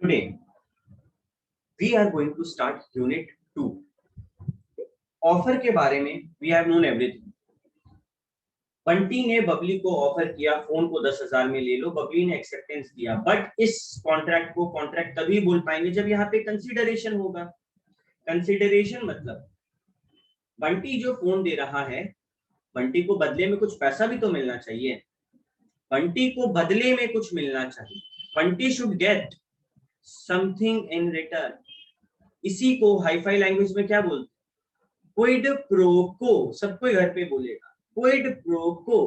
Today, we are going to start Unit 2. Offer के बारे में we have known everything. Bunty ने बबली को ऑफर किया फोन को 10,000 में ले लो, बबली ने एक्सेप्टेंस दिया, बट इस कॉन्ट्रैक्ट को कॉन्ट्रैक्ट तभी बोल पाएंगे जब यहाँ पे कंसीडरेशन होगा. कंसीडरेशन मतलब बंटी जो फोन दे रहा है, बंटी को बदले में कुछ पैसा भी तो मिलना चाहिए. बंटी को बदले में कुछ मिलना चाहिए. Bunty should get something in return. इसी को हाईफाई लैंग्वेज में क्या बोलते हैं? क्विड प्रो को. सबको घर पे बोलेगा क्विड प्रो को.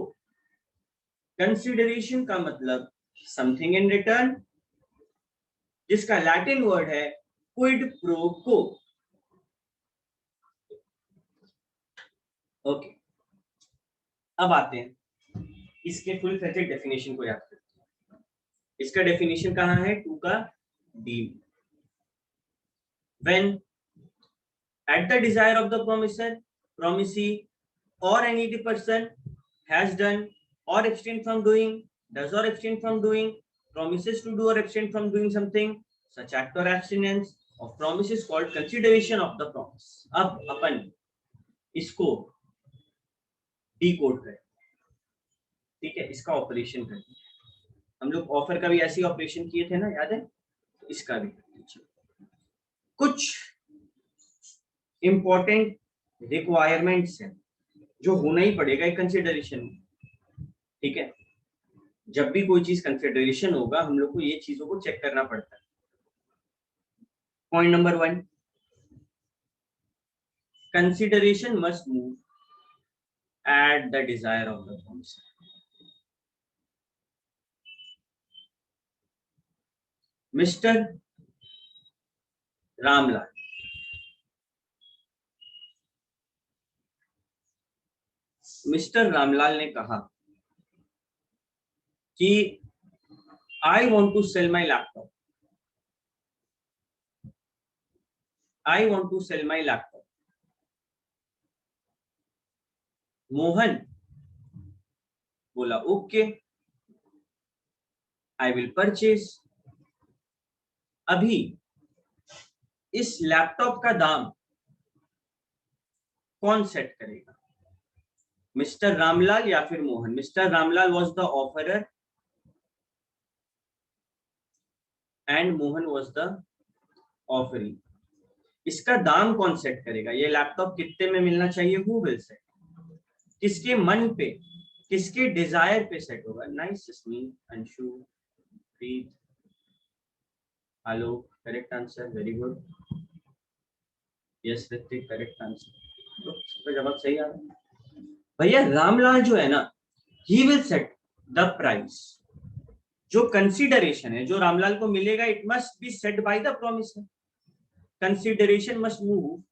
कंसिडरेशन का मतलब समथिंग इन रिटर्न, जिसका लैटिन वर्ड है क्विड प्रो को. ओके, अब आते हैं इसके फुल फ्लेजेड डेफिनेशन को याद करते हैं. इसका डेफिनेशन कहाँ है? 2 का D. When at the desire of the promisor, promisee or any person has done or abstained from doing, does or abstain from doing, promises to do or abstain from doing something, such act or abstinence of promise is called consideration of the promise. अब अपन इसको decode करें, ठीक है? इसका operation करें. हम लोग offer का भी ऐसे ऑपरेशन किए थे ना, याद है? तो इसका भी कुछ इंपॉर्टेंट रिक्वायरमेंट्स हैं जो होना ही पड़ेगा एक कंसिडरेशन में, ठीक है? जब भी कोई चीज कंसिडरेशन होगा हम लोग को ये चीजों को चेक करना पड़ता है. Point number 1, consideration must move at the desire of the promisor. Mister Ramlal, mister Ramlal ने कहा कि I want to sell my laptop. I want to sell my laptop. Mohan बोला ओके, आई विल परचेज. अभी इस लैपटॉप का दाम कौन सेट करेगा? मिस्टर रामलाल या फिर Mohan? Mister Ramlal was the offeror and Mohan was the offering. इसका दाम कौन सेट करेगा? ये लैपटॉप कितने में मिलना चाहिए? Who will set? किसके मन पे, किसके डिजायर पे सेट होगा? Nice Jasmine, Anshu, Preet, hello, correct answer, very good. Yes Hrithik, correct answer. तो जवाब सही आ रहा है भैया. रामलाल जो है ना, he will set the price. जो कंसीडरेशन है जो रामलाल को मिलेगा, it must be set by the promisor. Consideration must move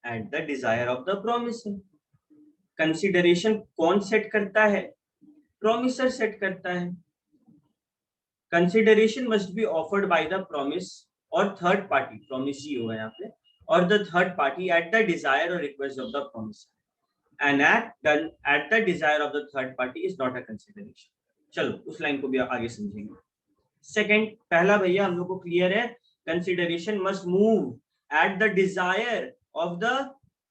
at the desire of the promisor. Consideration कौन सेट करता है? प्रॉमिसर सेट करता है. Consideration must be offered by the promise और थर्ड पार्टी, प्रॉमिसी होगा यहाँ पे, और the third party at the desire और request of the promisor. An act done at the desire of the third party is not a consideration. चलो उस line को भी आगे समझेंगे. सेकंड, पहला भैया हम लोग को क्लियर है, consideration must move at the desire of the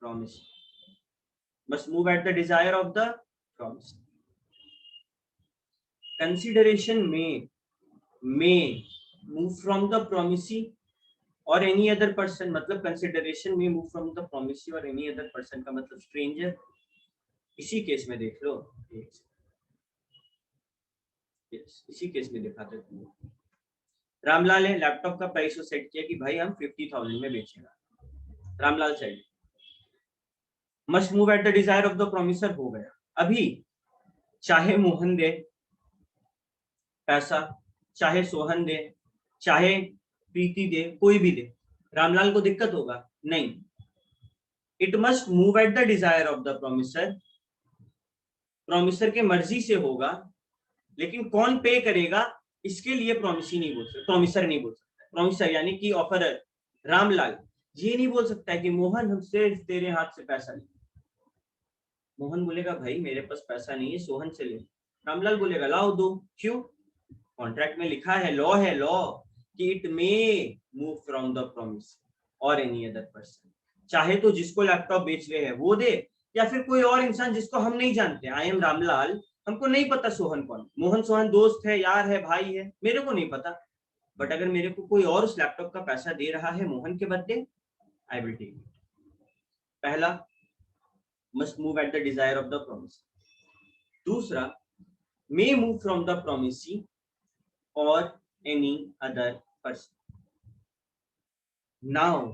promise. Must move at the desire of the promise. Consideration में मूव फ्रॉम द प्रॉमिसी और एनी अदर पर्सन. मतलब कंसिडरेशन में मूव फ्रॉम द प्रॉमिसी और any other person का मतलब stranger. इसी case में देख लो, इसी केस में दिखाते हैं. रामलाल ने लैपटॉप का प्राइस को सेट किया कि भाई हम 50,000 में बेचेगा. Ramlal set must move at the desire of the promiser हो गया. अभी चाहे मोहन दे पैसा, चाहे सोहन दे, चाहे प्रीति दे, कोई भी दे, रामलाल को दिक्कत होगा? नहीं. It must move at the desire of the promiser. Promiser के मर्जी से होगा, लेकिन कौन पे करेगा इसके लिए प्रॉमिसर नहीं बोल सकता. प्रॉमिसर यानी कि ऑफरर रामलाल ये नहीं बोल सकता है कि मोहन हमसे तेरे हाथ से पैसा ले. मोहन बोलेगा भाई मेरे पास पैसा नहीं है, सोहन से ले. रामलाल बोलेगा लाओ दो. क्यों? कॉन्ट्रैक्ट में लिखा है, लॉ है, लॉ कि it may move from the promise और एनी अदर पर्सन, चाहे तो जिसको लैपटॉप बेच रहे हैं वो दे, या फिर कोई और इंसान जिसको हम नहीं जानते। आई एम रामलाल, हमको नहीं पता सोहन कौन, मोहन सोहन दोस्त है, यार है, भाई है, मेरे को नहीं पता। बट अगर मेरे को कोई और उस लैपटॉप का पैसा दे रहा है मोहन के बदले, आई विल टेक इट। पहला, must move at the desire of the promise. दूसरा, may move from the promisee और any other person. Now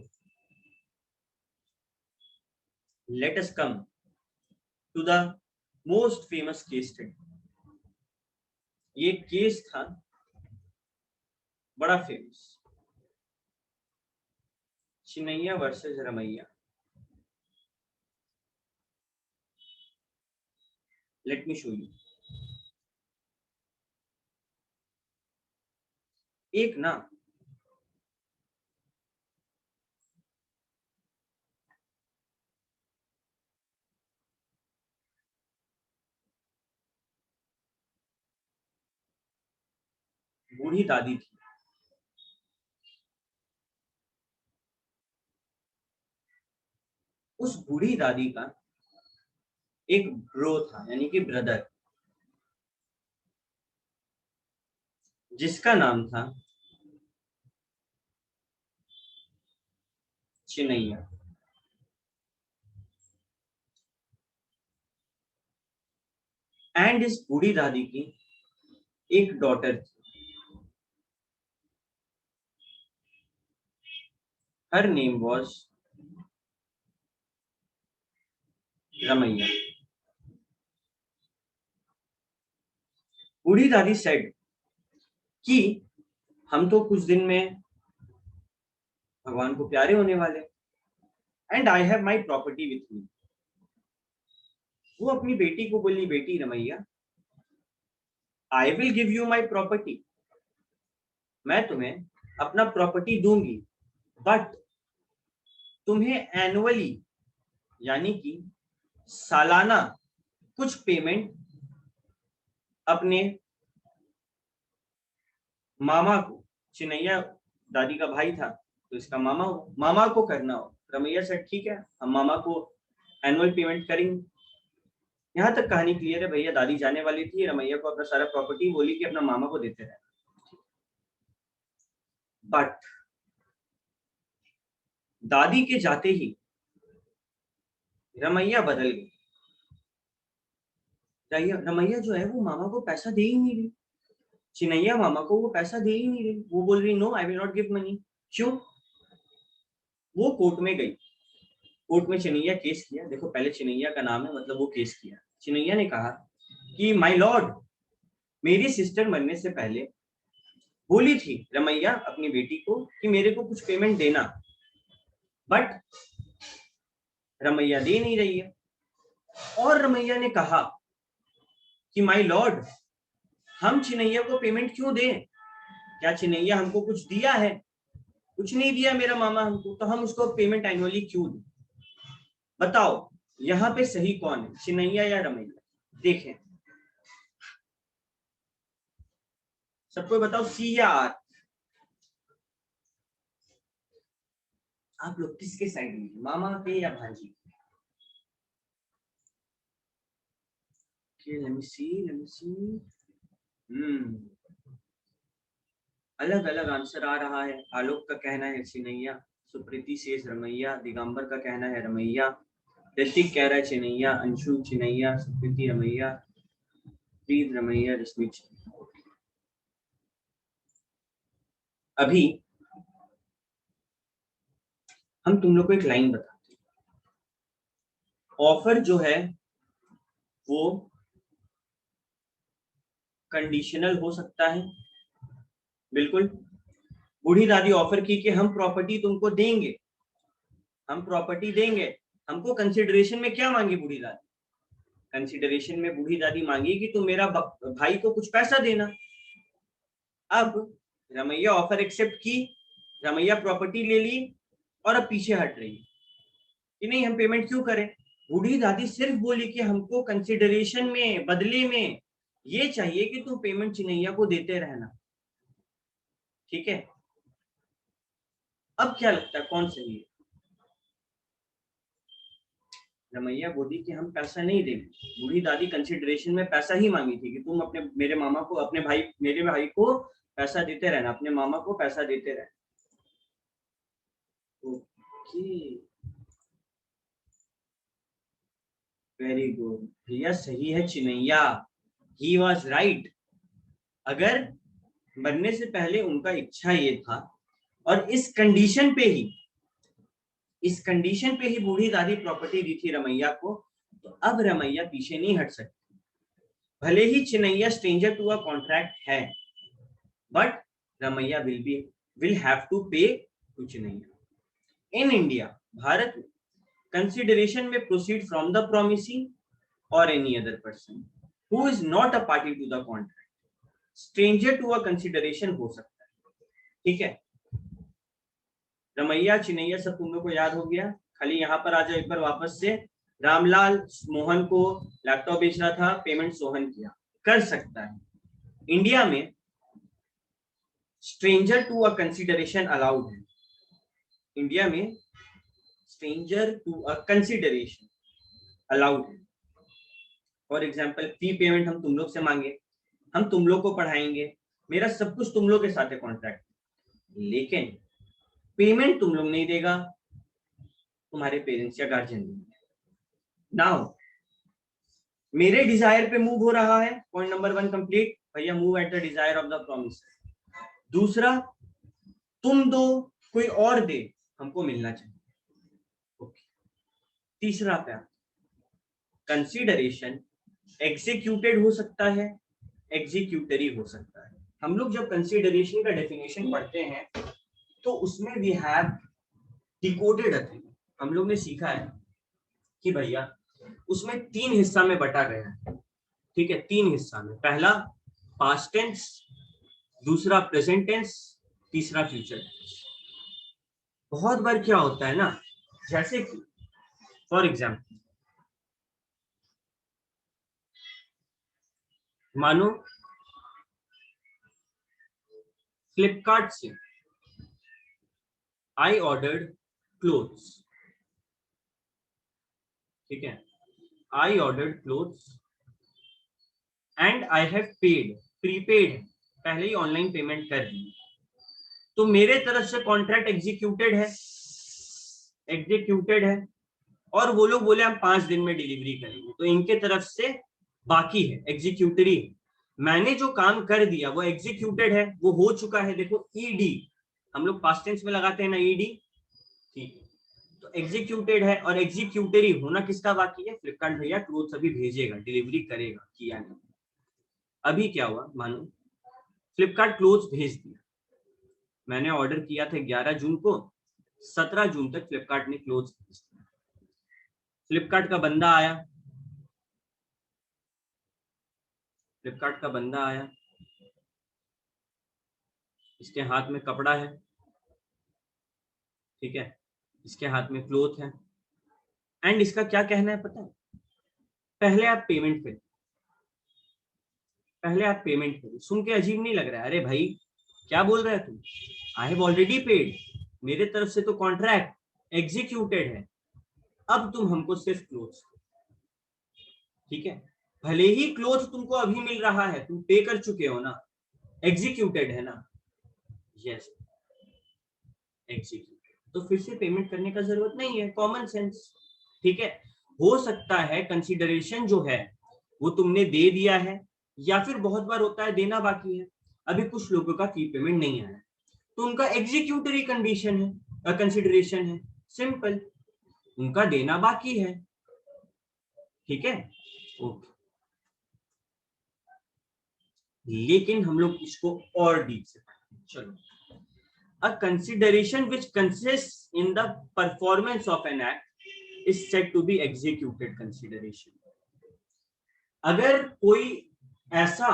let us come to the most famous case study। ये केस था बड़ा famous, Chinnaiya versus Ramaiya. Let me show you. एक ना बूढ़ी दादी थी, उस बूढ़ी दादी का एक ब्रो था, यानी कि ब्रदर, जिसका नाम था चिनैया। एंड इस बूढ़ी दादी की एक डॉटर थी, हर नेम वॉज रमैया। बूढ़ी दादी सेड कि हम तो कुछ दिन में भगवान को प्यारे होने वाले, and I have my property with me. वो अपनी बेटी को बोली, बेटी Ramaiya, I will give you my property, मैं तुम्हें अपना प्रॉपर्टी दूंगी, बट तुम्हें एनुअली, यानी कि सालाना कुछ पेमेंट अपने मामा को, चिनैया दादी का भाई था तो इसका मामा को करना हो। रमैया से ठीक है, हम मामा को एनुअल पेमेंट करेंगे। यहाँ तक कहानी क्लियर है भैया। दादी जाने वाली थी, रमैया को अपना सारा प्रॉपर्टी बोली कि अपना मामा को देते रहे। बट दादी के जाते ही रमैया बदल गई। रमैया जो है वो मामा को पैसा दे ही नहीं रही, चिनैया मामा को वो पैसा दे ही नहीं रही। वो बोल रही no, I will not give money. क्यों? वो कोर्ट में गई, कोर्ट में चिनैया केस किया। देखो पहले चिनैया का नाम है, मतलब वो केस किया। चिनैया ने कहा कि माय लॉर्ड, मेरी सिस्टर मरने से पहले बोली थी रमैया अपनी बेटी को कि मेरे को कुछ पेमेंट देना, बट रमैया दे नहीं रही है। और रमैया ने कहा कि माय लॉर्ड, हम चिनैया को पेमेंट क्यों दें? क्या चिनैया हमको कुछ दिया है? कुछ नहीं दिया मेरा मामा हमको, तो हम उसको पेमेंट एनुअली क्यों दें? बताओ यहाँ पे सही कौन है, चिनैया या रमैया? देखें, सबको बताओ, सी या आर? आप लोग किसके साइड में, मामा के या भांजी के? लेट मी सी। अलग अलग आंसर आ रहा है। आलोक का कहना है चिनैया, सुप्रीति शेष रमैया, दिगंबर का कहना है रमैया, ऋतिक कह रहा है चिनैया, अंशु चिनैया, सुप्रीति रमैया, प्रीत रमैया, रश्मि। अभी हम तुम लोग को एक लाइन बताते हैं। ऑफर जो है वो कंडीशनल हो सकता है, बिल्कुल। बूढ़ी दादी ऑफर की कि हम प्रॉपर्टी तुमको देंगे, हम प्रॉपर्टी देंगे। हमको कंसिडरेशन में क्या मांगी बूढ़ी दादी? कंसिडरेशन में बूढ़ी दादी मांगी कि तुम मेरा भाई को कुछ पैसा देना। अब रमैया ऑफर एक्सेप्ट की, रमैया प्रॉपर्टी ले ली और अब पीछे हट रही कि नहीं हम पेमेंट क्यों करें। बूढ़ी दादी सिर्फ बोली कि हमको कंसिडरेशन में, बदले में, ये चाहिए कि तुम पेमेंट चिनैया को देते रहना, ठीक है। अब क्या लगता है कौन सही है? रमैया बोली कि हम पैसा नहीं देंगे। बूढ़ी दादी कंसिडरेशन में पैसा ही मांगी थी कि तुम अपने मेरे मामा को मेरे भाई को पैसा देते रहना, अपने मामा को पैसा देते रहना। ओके, वेरी गुड भैया, सही है चिनैया, ही वॉज राइट। अगर मरने से पहले उनका इच्छा ये था और इस कंडीशन पे ही बूढ़ी दादी प्रॉपर्टी दी थी रमैया को, तो अब रमैया पीछे नहीं हट सकती। भले ही Chinnaiah stranger to a contract है, but Ramaiya will have to pay to Chinnaiah. In India, Bharat में, कंसिडरेशन में प्रोसीड फ्रॉम द प्रोमिसी और any other person who is not a party to the contract. Stranger to a consideration हो सकता है, ठीक है। रमैया चिनैया सब तुम लोग को याद हो गया। खाली यहाँ पर आ जाओ एक बार वापस से। रामलाल मोहन को लैपटॉप बेच रहा था, पेमेंट सोहन किया, कर सकता है। इंडिया में stranger to a consideration allowed है। इंडिया में stranger to a consideration allowed है। फॉर एग्जाम्पल, फी पेमेंट हम तुम लोग से मांगे, हम तुम लोग को पढ़ाएंगे, मेरा सब कुछ तुम लोग के साथ है कॉन्ट्रैक्ट, लेकिन पेमेंट तुम लोग नहीं देगा, तुम्हारे पेरेंट्स या गार्जियन देंगे। नाउ मेरे डिजायर पे मूव हो रहा है, पॉइंट नंबर 1 कंप्लीट भैया, move at the desire of the promise. दूसरा, तुम दो, कोई और दे, हमको मिलना चाहिए। ओके। तीसरा प्यार, कंसिडरेशन एग्जीक्यूटेड हो सकता है, एग्जीक्यूटरी हो सकता है। हम लोग जब कंसिडरेशन का डेफिनेशन पढ़ते हैं तो उसमें we have decoded a thing. हम लोग ने सीखा है कि भैया उसमें 3 हिस्सा में बटा गया है, ठीक है। 3 हिस्सा में, पहला पास्ट टेंस, दूसरा प्रेजेंट टेंस, तीसरा फ्यूचर टेंस। बहुत बार क्या होता है ना, जैसे कि फॉर एग्जाम्पल, मानो फ्लिपकार्ट से आई ऑर्डर्ड क्लोथ्स, ठीक है, I ordered clothes and I have paid, prepaid, पहले ही ऑनलाइन पेमेंट कर दी, तो मेरे तरफ से कॉन्ट्रैक्ट एग्जीक्यूटेड है और वो लोग बोले हम 5 दिन में डिलीवरी करेंगे, तो इनके तरफ से बाकी है, एग्जीक्यूटरी। मैंने जो काम कर दिया वो एग्जीक्यूटेड है, वो हो चुका है। देखो ईडी हम लोग पास्ट टेंस में लगाते हैं ना, ईडी, ठीक है। तो एग्जीक्यूटेड है और एग्जीक्यूटरी होना किसका बाकी है? फ्लिपकार्ट भैया क्लोथ्स अभी भेजेगा, डिलीवरी करेगा, किया नहीं। अभी क्या हुआ, मानो फ्लिपकार्ट क्लोथ्स भेज दिया, मैंने ऑर्डर किया था 11 जून को, 17 जून तक फ्लिपकार्ट ने क्लोथ्स भेज दिया। फ्लिपकार्ट का बंदा आया, इसके हाथ में कपड़ा है, ठीक है, इसके हाथ में क्लोथ है, एंड इसका क्या कहना है पता है? पहले आप पेमेंट करिए, सुन के अजीब नहीं लग रहा है? अरे भाई क्या बोल रहा है तुम, आई हैव ऑलरेडी पेड, मेरे तरफ से तो कॉन्ट्रैक्ट एग्जीक्यूटेड है, अब तुम हमको सिर्फ क्लोथ, ठीक है। भले ही क्लोथ तुमको अभी मिल रहा है, तुम पे कर चुके हो ना, एग्जीक्यूटेड है ना, यस एग्जीक्यूटेड, तो फिर से पेमेंट करने का जरूरत नहीं है, कॉमन सेंस, ठीक है। हो सकता है कंसीडरेशन जो है वो तुमने दे दिया है, या फिर बहुत बार होता है देना बाकी है, अभी कुछ लोगों का फी पेमेंट नहीं आया, तो उनका एग्जीक्यूटरी कंडीशन है, कंसीडरेशन है, सिंपल, उनका देना बाकी है, ठीक है, ओके। लेकिन हम लोग इसको और डीप से पढ़ेंगे, चलो। A consideration which consists in the performance of an act is said to be executed consideration. अगर कोई ऐसा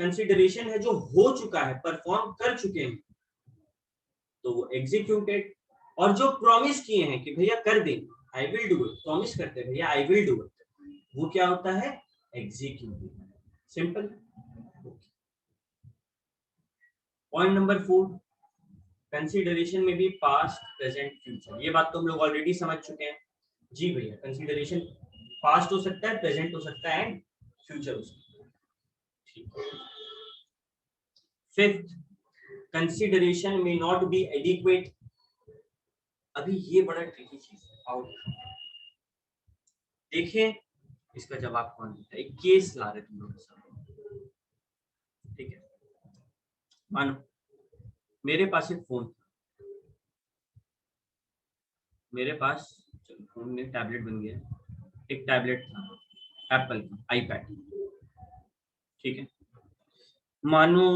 कंसिडरेशन है जो हो चुका है, परफॉर्म कर चुके हैं, तो वो एग्जीक्यूटेड। और जो प्रॉमिस किए हैं कि भैया कर देंगे, I will do it, promise करते हैं भैया आई विल डू इट, वो क्या होता है? Executed, simple. Point number 4, consideration में भी पास्ट प्रेजेंट फ्यूचर, ये बात तो हम लोग ऑलरेडी समझ चुके हैं जी भैया। कंसीडरेशन पास्ट हो सकता है, प्रेजेंट हो सकता है एंड फ्यूचर हो सकता है, ठीक है। फिफ्थ, कंसीडरेशन में नॉट बी एडिक्वेट। अभी ये बड़ा ट्रिकी चीज है, आउट देखिए इसका जवाब कौन देता है। एक केस ला रहे तुम लोग सामने, ठीक है। मानो मेरे पास एक फोन था, मेरे पास फोन में टैबलेट बन गया, एक टैबलेट था एप्पल का, आईपैड, ठीक है। मानो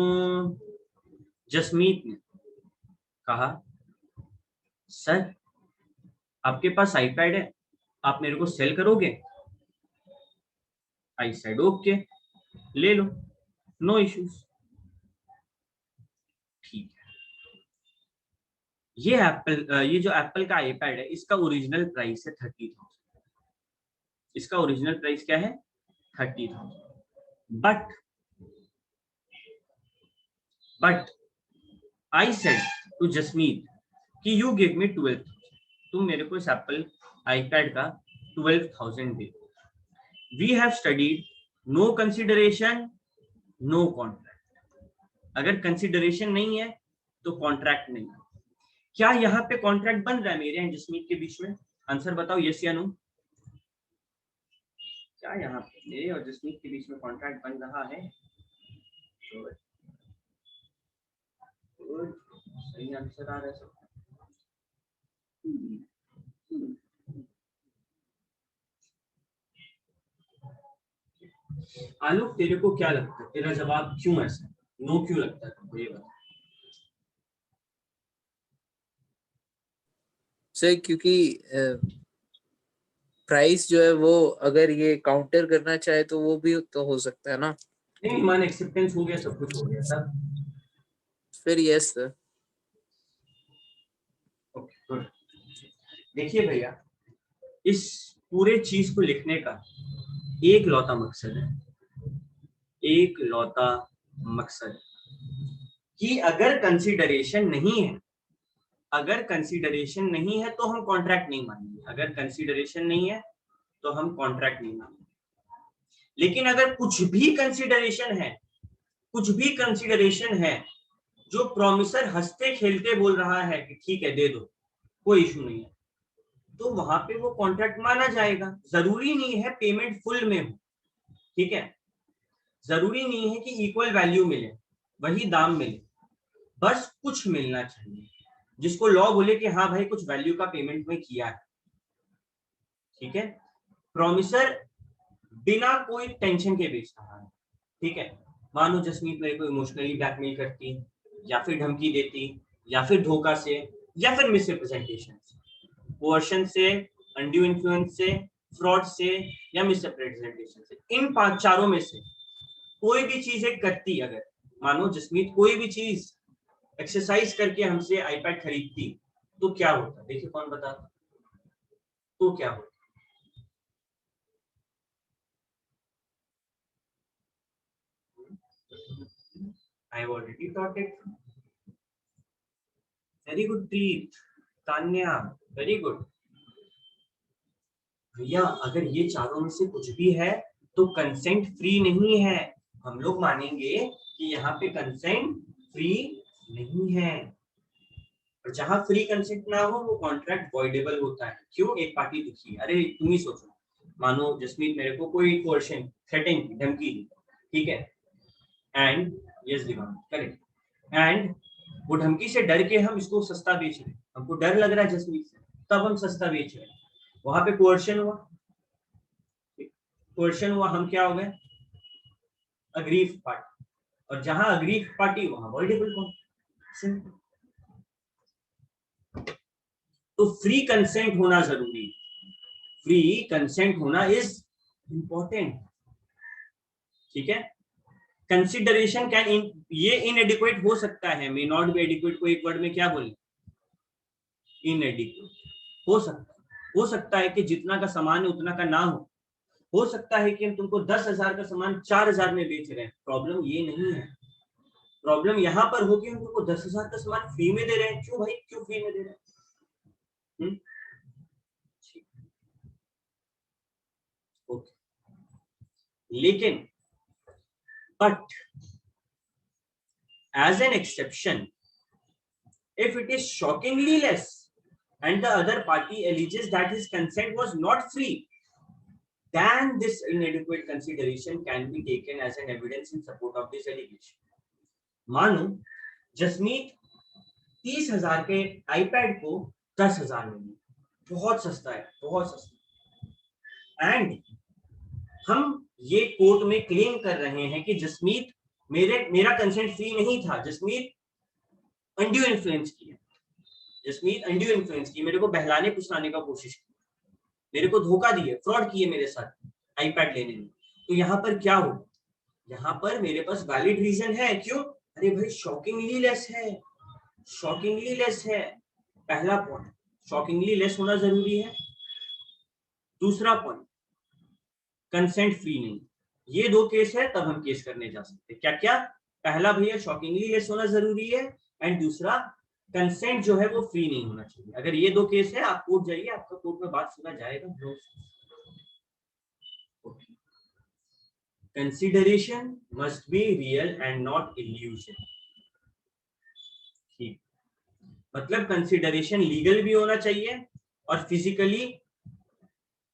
जसमीत ने कहा सर आपके पास आईपैड है, आप मेरे को सेल करोगे? आई सेड ओके, ले लो, नो इश्यूज, ठीक है। ये जो एप्पल का आईपैड है इसका ओरिजिनल प्राइस है 30,000। इसका ओरिजिनल प्राइस क्या है? 30,000। But I said to Jasmeet कि यू गिव मी 12,000, तुम मेरे को इस एप्पल आईपैड का 12,000 दे। We have studied, no consideration, no contract. अगर कंसिडरेशन नहीं है तो कॉन्ट्रैक्ट नहीं है। क्या यहाँ पे कॉन्ट्रैक्ट बन रहा है मेरे एंड जसमीत के बीच में? आंसर बताओ, यस या नो। क्या यहाँ पे मेरे और जसमीत के बीच में कॉन्ट्रैक्ट बन रहा है? सही आंसर आ रहा है सब। आलोक तेरे को क्या लगता है, तेरा जवाब क्यों ऐसा नो क्यों लगता है तुमको, ये बता। सर क्योंकि प्राइस जो है वो अगर ये काउंटर करना चाहे तो वो भी तो हो सकता है ना। नहीं मान एक्सेप्टेंस हो गया, सब कुछ हो गया सब, फिर यस सर। Okay good. देखिए भैया, इस पूरे चीज को लिखने का एक लौता मकसद है, एक लौता मकसद कि अगर कंसीडरेशन नहीं है, अगर कंसीडरेशन नहीं है तो हम कॉन्ट्रैक्ट नहीं मानेंगे। अगर कंसीडरेशन नहीं है तो हम कॉन्ट्रैक्ट नहीं मानेंगे। लेकिन अगर कुछ भी कंसीडरेशन है, कुछ भी कंसीडरेशन है जो प्रोमिसर हंसते खेलते बोल रहा है कि ठीक है दे दो, कोई इशू नहीं है, तो वहां पे वो कॉन्ट्रैक्ट माना जाएगा। जरूरी नहीं है पेमेंट फुल में हो, ठीक है। जरूरी नहीं है कि इक्वल वैल्यू मिले, वही दाम मिले, बस कुछ मिलना चाहिए जिसको लॉ बोले कि हाँ भाई कुछ वैल्यू का पेमेंट में किया है, ठीक है। प्रोमिसर बिना कोई टेंशन के बेच रहा है, ठीक है। मानो जसमीत मेरे को इमोशनली ब्लैकमेल करती, या फिर धमकी देती, या फिर धोखा से, या फिर मिसरिप्रेजेंटेशन से, कोर्शन से, अनड्यू इन्फ्लुएंस से, फ्रॉड से, या मिसरिप्रेजेंटेशन से, इन पांच चारों में से कोई भी चीज एक करती, अगर मानो जसमीत कोई भी चीज एक्सरसाइज करके हमसे आईपैड खरीदती, तो क्या होता? देखिए कौन बताता, तो क्या होता? I have already taught it. Very good, Preet. Tanya, very good. भैया अगर ये चारों में से कुछ भी है तो कंसेंट फ्री नहीं है। हम लोग मानेंगे कि यहाँ पे कंसेंट फ्री नहीं है, और जहां फ्री कंसेंट ना हो वो कॉन्ट्रैक्ट वॉइडेबल होता है। क्यों? एक पार्टी दुखी है, अरे तुम ही सोचो, मानो जसमीत मेरे को कोई कोर्शन थ्रेटन की धमकी दी, ठीक है, and yes Diwan correct, and वो धमकी से डर के हम इसको सस्ता बेच रहे हैं, हमको डर लग रहा है जसमीत से, तब हम सस्ता बेच रहे हैं। वहां पे कोर्शन हुआ, कोर्शन हुआ, हम क्या हो गए? अग्रीव पार्टी, और जहां अग्रीव पार्टी वहां वॉइडेबल कौन। तो फ्री कंसेंट होना जरूरी, फ्री कंसेंट होना इज इंपॉर्टेंट, ठीक है। कंसिडरेशन कैन ये इनएडिक्वेट हो सकता है, मे नॉट बी एडिक्वेट को एक वर्ड में क्या बोले? इनएडिक्वेट हो सकता है कि जितना का सामान है उतना का ना हो सकता है कि हम तुमको 10,000 का सामान 4,000 में बेच रहे हैं, प्रॉब्लम ये नहीं है। प्रॉब्लम यहाँ पर होगी, हम तुमको 10,000 का सामान फ्री में दे रहे हैं, क्यों भाई, क्यों फ्री में दे रहे हैं? ओके, लेकिन but as an exception, if it is shockingly less and the other party alleges that his consent was not free, then this inadequate consideration can be taken as an evidence in support of this allegation. मानो जसमीत 30,000 के iPad को 10,000 में, बहुत सस्ता है, बहुत सस्ता, and हम ये कोर्ट में क्लेम कर रहे हैं कि जसमीत मेरा कंसेंट फ्री नहीं था, जसमीत अनड्यू इन्फ्लुएंस किया, जसमीत अनड्यू इन्फ्लुएंस की, मेरे को बहलाने फुसलाने का कोशिश की, मेरे को धोखा दिए, फ्रॉड किए मेरे साथ आईपैड लेने में। तो यहाँ पर क्या हो, यहाँ पर मेरे पास वैलिड रीजन है, क्यों? अरे भाई शॉकिंगली लेस है, शॉकिंगली लेस है, पहला पॉइंट, शॉकिंगली लेस होना जरूरी है। दूसरा पॉइंट, कंसेंट फ्री नहीं। ये दो केस है तब हम केस करने जा सकते हैं। क्या क्या? पहला भैया शॉकिंगली लेस होना जरूरी है, एंड दूसरा कंसेंट जो है वो फ्री नहीं होना चाहिए। अगर ये दो केस है, आप कोर्ट जाइए, आपका कोर्ट में बात सुना जाएगा। Consideration must be real and not illusion. ठीक, मतलब कंसिडरेशन लीगल भी होना चाहिए और फिजिकली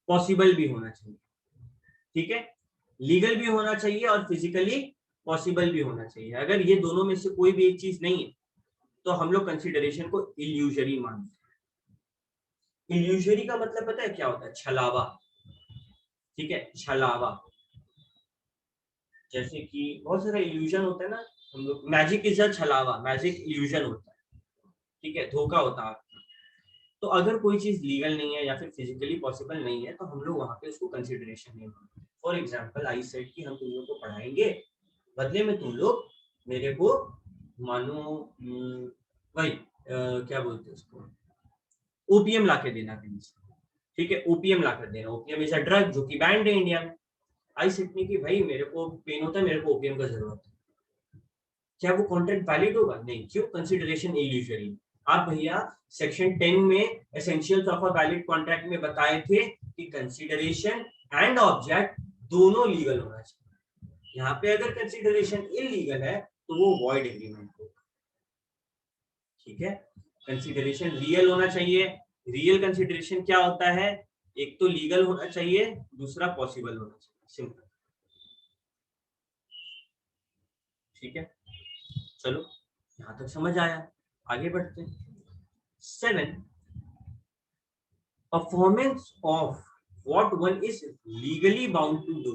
पॉसिबल भी होना चाहिए। ठीक है, लीगल भी होना चाहिए और फिजिकली पॉसिबल भी होना चाहिए। अगर ये दोनों में से कोई भी एक चीज नहीं है तो हम लोग कंसिडरेशन को इल्यूजरी मानते हैं। इल्यूजरी का मतलब पता है क्या होता है? छलावा। ठीक है, छलावा। जैसे कि बहुत सारा इल्यूजन होता है ना, हम लोग, मैजिक इज अ छलावा, मैजिक इल्यूजन होता है। ठीक है, धोखा होता है। तो अगर कोई चीज लीगल नहीं है या फिर फिजिकली पॉसिबल नहीं है तो हम लोग वहां पे उसको कंसिडरेशन नहीं मानते। फॉर एग्जाम्पल, आई सेड कि हम तुम लोग को पढ़ाएंगे, बदले में तुम लोग मेरे को मानो वही क्या बोलते हैं उसको, ओपीएम ला के देना कहीं से। ठीक है, ओपीएम ला कर देना। ओपीएम इज अ ड्रग जो कि बैंड है इंडिया में। आई सेट ने कि भाई मेरे को पेन होता है, मेरे को ओपीएम का जरूरत है, क्या वो कॉन्ट्रैक्ट वैलिड होगा? नहीं, क्यों? Consideration illusory. आप भैया सेक्शन 10 में essentials of a valid contract में बताए थे कि कंसिडरेशन एंड ऑब्जेक्ट दोनों लीगल होना चाहिए। यहाँ पे अगर कंसिडरेशन इलीगल है तो वो वॉइड एग्रीमेंट होगा। ठीक है, कंसिडरेशन रियल होना चाहिए। रियल कंसिडरेशन क्या होता है? एक तो लीगल होना चाहिए, दूसरा पॉसिबल होना चाहिए, सिंपल। ठीक है, चलो यहां तक समझ आया, आगे बढ़ते हैं। 7, performance of what one is legally bound to do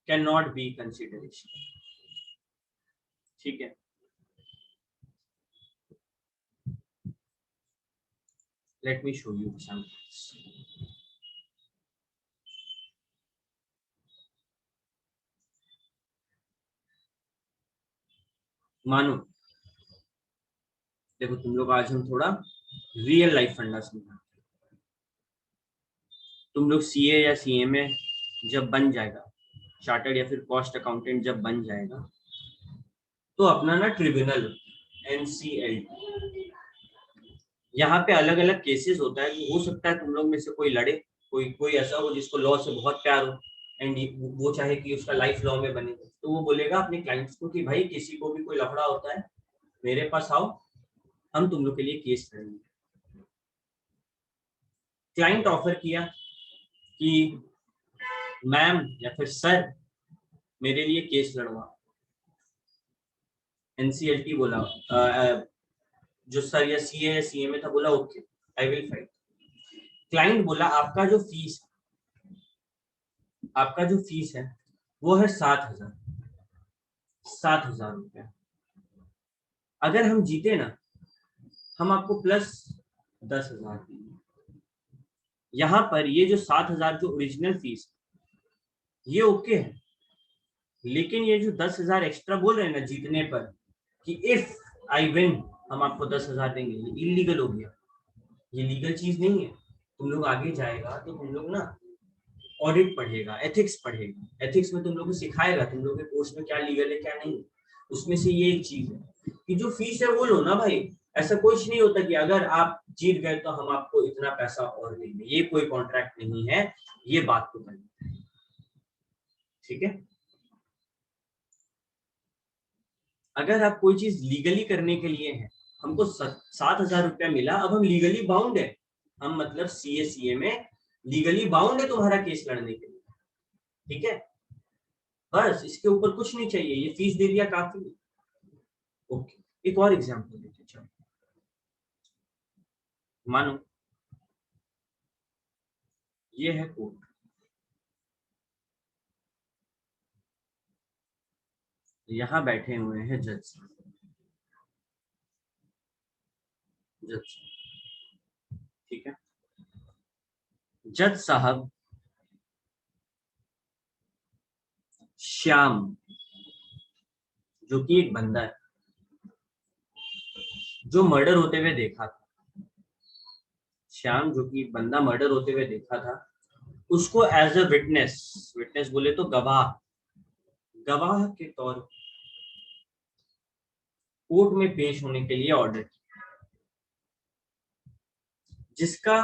cannot be consideration. ठीक है, let me show you examples. मानो देखो तुम लोग, आज हम थोड़ा रियल लाइफ फंडा समझा। तुम लोग सीए या सीए में जब बन जाएगा, चार्टर्ड या फिर कॉस्ट अकाउंटेंट जब बन जाएगा, तो अपना ना ट्रिब्यूनल, एनसीएलटी, यहाँ पे अलग अलग केसेस होता है। हो सकता है तुम लोग में से कोई लड़े, कोई ऐसा हो जिसको लॉ से बहुत प्यार हो एंड वो चाहे कि उसका लाइफ लॉ में बने, तो वो बोलेगा अपने क्लाइंट्स को कि भाई किसी को भी कोई लफड़ा होता है मेरे पास आओ, हम तुम लोग के लिए केस करेंगे। क्लाइंट ऑफर किया कि मैम या फिर सर मेरे लिए केस लड़वा। एनसीएलटी बोला, जो सर या सीए या सीए में था, बोला okay I will fight. Client बोला आपका जो फीस है वो है 7,000 रुपया। अगर हम जीते ना, हम आपको प्लस 10,000 देंगे। यहाँ पर ये जो 7,000 जो ओरिजिनल फीस ये ओके है, लेकिन ये जो 10,000 एक्स्ट्रा बोल रहे हैं ना जीतने पर कि इफ आई विन हम आपको 10,000 देंगे, ये इलीगल हो गया, ये लीगल चीज नहीं है। तुम लोग आगे जाएगा तो तुम लोग ना ऑडिट पढ़ेगा, एथिक्स पढ़ेगा, एथिक्स में तुम लोग को सिखाएगा तुम लोग के कोर्स में क्या लीगल है क्या नहीं। उसमें से ये एक चीज है कि जो फीस है वो लो ना भाई। ऐसा कुछ नहीं होता कि अगर आप जीत गए तो हम आपको इतना पैसा और देंगे, ये कोई कॉन्ट्रैक्ट नहीं है, ये बात तो करनी है। ठीक है, अगर आप कोई चीज लीगली करने के लिए है, हमको 7,000 रुपया मिला, अब हम लीगली बाउंड है, हम मतलब सीए में लीगली बाउंड है तुम्हारा केस लड़ने के लिए। ठीक है, बस इसके ऊपर कुछ नहीं चाहिए, ये फीस दे दिया काफी। ओके, एक और एग्जांपल देते चलो। मानो ये है कोर्ट, यहाँ बैठे हुए हैं जज। जज, ठीक है, जज साहब श्याम, जो कि एक बंदा है जो मर्डर होते हुए देखा था, श्याम जो कि एक बंदा मर्डर होते हुए देखा था, उसको एज अ विटनेस, विटनेस बोले तो गवाह, गवाह के तौर कोर्ट में पेश होने के लिए ऑर्डर किया। जिसका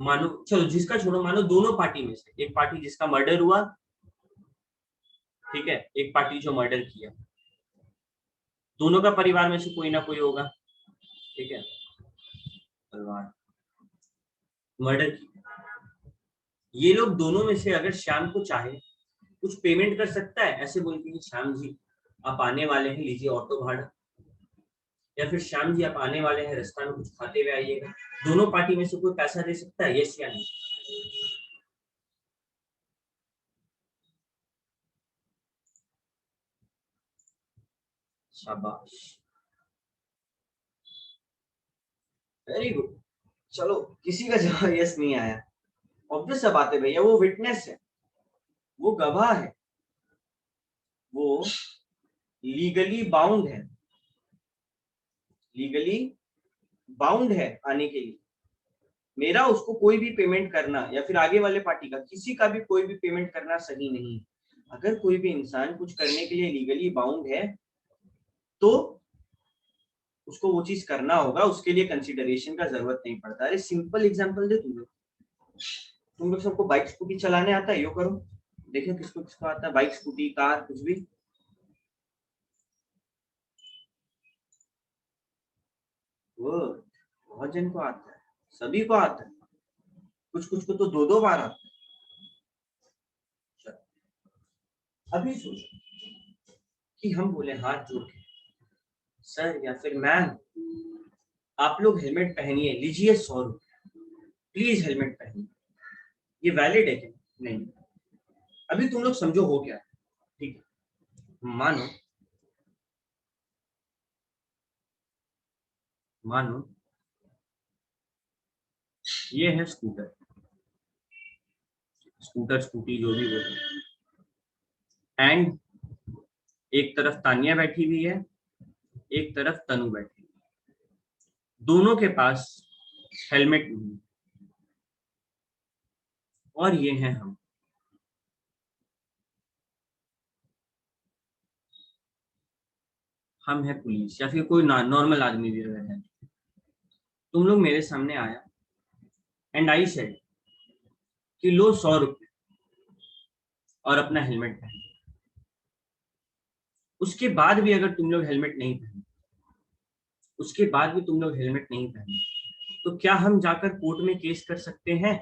मानो, चलो जिसका छोड़ो, मानो दोनों पार्टी में से एक पार्टी जिसका मर्डर हुआ, ठीक है, एक पार्टी जो मर्डर किया, दोनों का परिवार में से कोई ना कोई होगा। ठीक है, परिवार मर्डर किया, ये लोग दोनों में से अगर श्याम को चाहे कुछ पेमेंट कर सकता है, ऐसे बोल के श्याम जी आप आने वाले हैं, लीजिए ऑटो भाड़ा, या फिर श्याम जी आप आने वाले हैं, रास्ता में कुछ खाते हुए आइएगा। दोनों पार्टी में से कोई पैसा दे सकता है, यस या नहीं? शाबाश, वेरी गुड। चलो किसी का जवाब यस नहीं आया, ऑब्वियस सा बात है भैया, वो विटनेस है, वो गवाह है, वो लीगली बाउंड है, लीगली बाउंड है आने के लिए। मेरा उसको कोई भी पेमेंट करना या फिर आगे वाले पार्टी का किसी का भी कोई भी पेमेंट करना सही नहीं। अगर कोई भी इंसान कुछ करने के लिए लीगली बाउंड है तो उसको वो चीज करना होगा, उसके लिए कंसिडरेशन का जरूरत नहीं पड़ता। अरे सिंपल एग्जांपल दे, तुम लोग सबको बाइक स्कूटी चलाने आता है, यो करो, देखो किसको किसको आता है बाइक स्कूटी कार कुछ भी। वो बहुत जन को आता है, सभी को आता है, कुछ कुछ को तो दो दो बार आता है। अभी सोचो कि हम बोले हाथ जोड़ के, सर या फिर मैम आप लोग हेलमेट पहनिए, लीजिए 100 रुपये, प्लीज हेलमेट पहनिए, ये वैलिड है क्या? नहीं। अभी तुम लोग समझो हो क्या, ठीक है, मानो ये है स्कूटर, स्कूटर स्कूटी जो भी बोलो, एंड एक तरफ तानिया बैठी हुई है, एक तरफ तनु बैठी हुई है, दोनों के पास हेलमेट नहीं, और ये हैं हम है पुलिस या फिर कोई नॉर्मल आदमी भी अगर है, तुम लोग मेरे सामने आया एंड आई सेड कि लो 100 रुपये और अपना हेलमेट पहन। उसके बाद भी अगर तुम लोग हेलमेट नहीं पहने, उसके बाद भी तुम लोग हेलमेट नहीं पहने, तो क्या हम जाकर कोर्ट में केस कर सकते हैं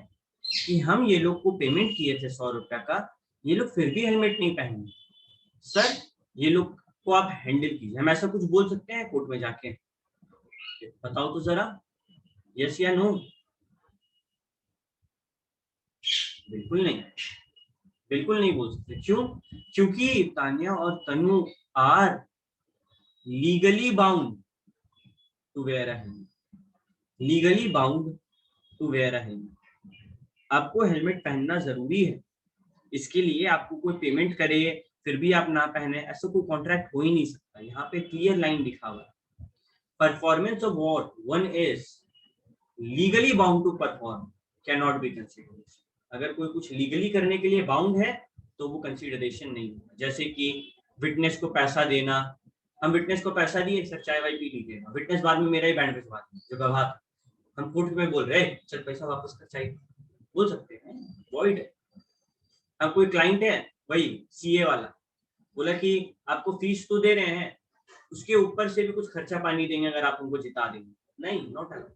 कि हम ये लोग को पेमेंट किए थे 100 रुपया का, ये लोग फिर भी हेलमेट नहीं पहने, सर ये लोग को आप हैंडल कीजिए, हम ऐसा कुछ बोल सकते हैं कोर्ट में जाके? बताओ तो जरा, यस या नो? बिल्कुल नहीं, बिल्कुल नहीं बोल सकते। क्यों? क्योंकि तानिया और Tanu are legally bound to wear a helmet, legally bound to wear a helmet. आपको हेलमेट पहनना जरूरी है, इसके लिए आपको कोई पेमेंट करे फिर भी आप ना पहने, ऐसा कोई कॉन्ट्रैक्ट हो ही नहीं सकता। यहाँ पे क्लियर लाइन लिखा हुआ है, performance of what one is legally bound to perform can not be consideration. अगर कोई कुछ लीगली करने के लिए बाउंड है तो वो कंसिडरेशन नहीं होगा। जैसे कि विटनेस को पैसा देना, हम विटनेस को पैसा दिए सर चाय वाय पी लीजिएगा, विटनेस बाद में मेरा ही बैंड भिजवा दें जो गवाह था, हम कोर्ट में बोल रहे चल पैसा वापस कर चाहिए, बोल सकते हैं वॉइड है। अब कोई क्लाइंट है वही सीए वाला बोला कि आपको फीस तो दे रहे हैं, उसके ऊपर से भी कुछ खर्चा पानी देंगे अगर आप उनको जिता देंगे, नहीं नॉट अलाउड।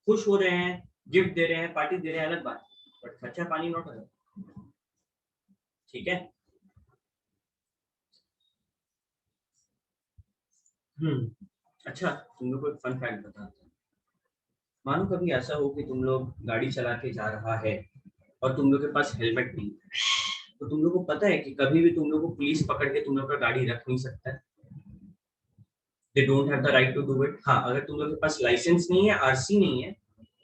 खुश हो रहे हैं, गिफ्ट दे रहे हैं, पार्टी दे रहे हैं, अलग बात, बट खर्चा पानी नॉट अलाउड। ठीक है। अच्छा तुम लोग को एक फन फैक्ट बताता हूँ। मानो कभी ऐसा हो कि तुम लोग गाड़ी चला के जा रहा है और तुम लोग के पास हेलमेट नहीं है, तो तुम लोग को पता है कि कभी भी तुम लोग को पुलिस पकड़ के तुम लोग का गाड़ी रख नहीं सकता है, they don't have the right to do it. हाँ अगर तुम लोग के पास लाइसेंस नहीं है, आरसी नहीं है,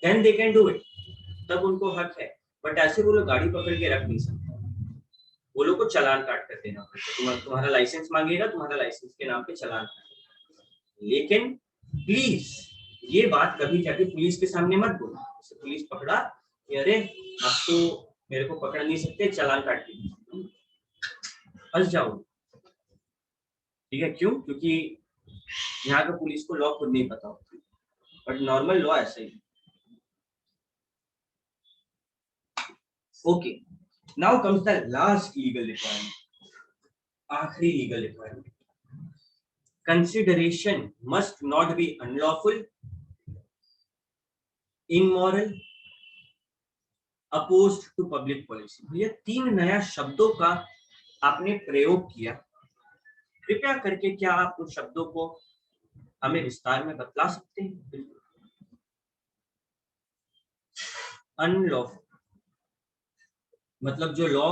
then they can do it, तब उनको हक है, बट ऐसे वो लोग गाड़ी पकड़ के रख नहीं सकते, वो लोग को चालान काट कर देना पड़ेगा, तुम्हारा लाइसेंस मांगेगा, तुम्हारा लाइसेंस के नाम पे चालान। लेकिन प्लीज ये बात कभी जाके पुलिस के सामने मत बोलना, पुलिस पकड़ा कि अरे आप तो मेरे को पकड़ नहीं सकते, चालान काट दीजिए, फंस जाओ। ठीक है, क्यों? क्योंकि यहाँ का पुलिस को लॉ खुद नहीं पता होता, बट नॉर्मल लॉ ऐसा ही। Okay, now comes the last legal requirement, आखिरी legal requirement, consideration must not be unlawful, immoral, opposed to public policy। ये 3 नया शब्दों का आपने प्रयोग किया, कृपया करके क्या आप उन शब्दों को हमें विस्तार में बतला सकते हैं? अनलॉफुल मतलब जो लॉ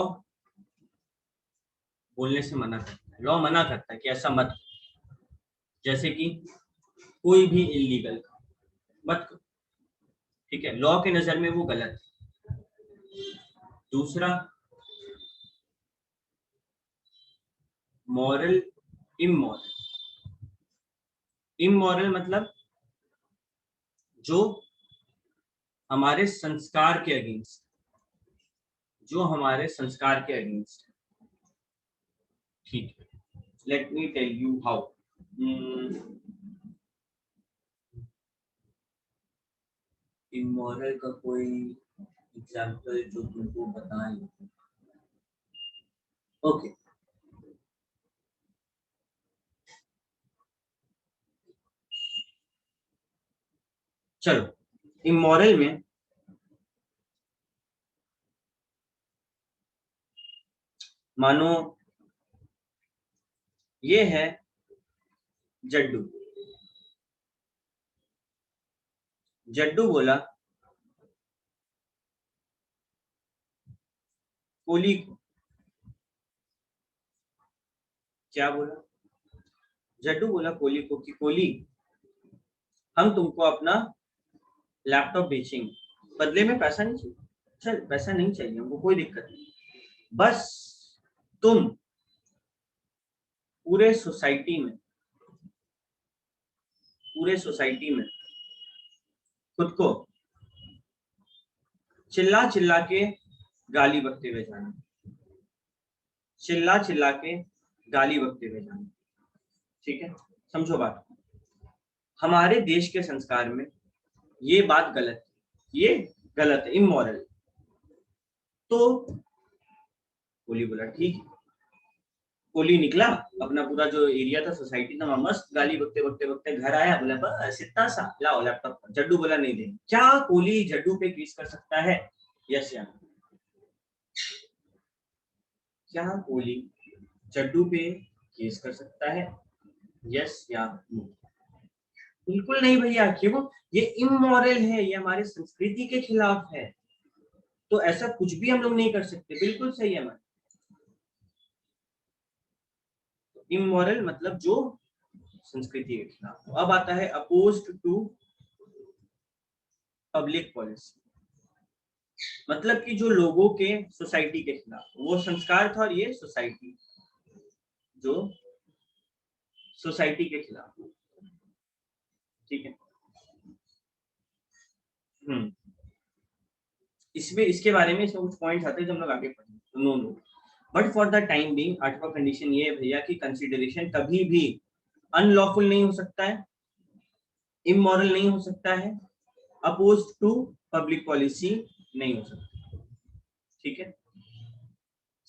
बोलने से मना करता है, लॉ मना करता है कि ऐसा मत, जैसे कि कोई भी इलीगल मत करो, ठीक है, लॉ के नजर में वो गलत है। दूसरा मॉरल इमोरल, इमोरल मतलब जो हमारे संस्कार के अगेंस्ट, जो हमारे संस्कार के अगेंस्ट, ठीक है। Let me tell you how. Immoral का कोई एग्जांपल जो तुमको बताएं। ओके, चलो इमोरल में मानो ये है जड्डू, जड्डू बोला कोली को, क्या बोला? जड्डू बोला कोली को कि कोली हम तुमको अपना लैपटॉप बेचेंगे, बदले में पैसा नहीं चाहिए, चल पैसा नहीं चाहिए हमको, कोई दिक्कत नहीं, बस तुम पूरे सोसाइटी में, पूरे सोसाइटी में खुद को चिल्ला चिल्ला के गाली बकते हुए जाना, चिल्ला चिल्ला के गाली बकते हुए जाना, ठीक है। समझो बात, हमारे देश के संस्कार में ये बात गलत है, ये गलत है, इमोरल। तो कोली बोला ठीक है, कोली निकला अपना पूरा जो एरिया था, सोसाइटी था, मस्त गाली बकते बकते बकते घर आया, बोला बस इतना सा लाओ लैपटॉप। जड्डू बोला नहीं देंगे। क्या कोली जड्डू पे केस कर सकता है? यस या नो? क्या कोली जड्डू पे केस कर सकता है? यस या नो? बिल्कुल नहीं भैया, क्यों? ये इमोरल है, ये हमारे संस्कृति के खिलाफ है, तो ऐसा कुछ भी हम लोग नहीं कर सकते। बिल्कुल सही है मैम, इमोरल मतलब जो संस्कृति के खिलाफ। अब आता है अपोज्ड टू पब्लिक पॉलिसी, मतलब कि जो लोगों के सोसाइटी के खिलाफ, वो संस्कार था और ये सोसाइटी, जो सोसाइटी के खिलाफ, ठीक है। इसमें इसके बारे में सब कुछ पॉइंट्स आते हैं जो हम लोग आगे पढ़ेंगे। No no, but for the time being 8वां कंडीशन ये है भैया कि कंसिडरेशन कभी भी अनलॉफुल नहीं हो सकता है, इमोरल नहीं हो सकता है, अपोज टू पब्लिक पॉलिसी नहीं हो सकता। ठीक है,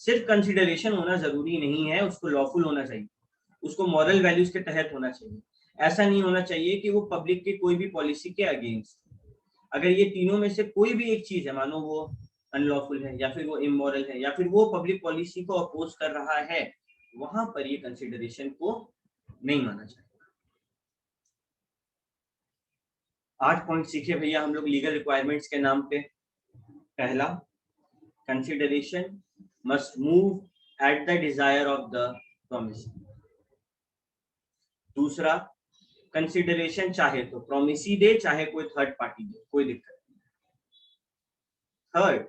सिर्फ कंसिडरेशन होना जरूरी नहीं है, उसको लॉफुल होना चाहिए, उसको मॉरल वैल्यूज के तहत होना चाहिए। ऐसा नहीं होना चाहिए कि वो पब्लिक के कोई भी पॉलिसी के अगेंस्ट। अगर ये तीनों में से कोई भी एक चीज है, मानो वो अनलॉफुल है या फिर वो इमोरल है या फिर वो पब्लिक पॉलिसी को अपोज कर रहा है, वहां पर ये कंसिडरेशन को नहीं माना चाहिए। 8 पॉइंट सीखे भैया हम लोग लीगल रिक्वायरमेंट्स के नाम पे। पहला, consideration must move at the desire of the promisee. दूसरा, कंसिडरेशन चाहे तो प्रोमिसी दे चाहे कोई थर्ड पार्टी दे, कोई दिक्कत नहीं। थर्ड,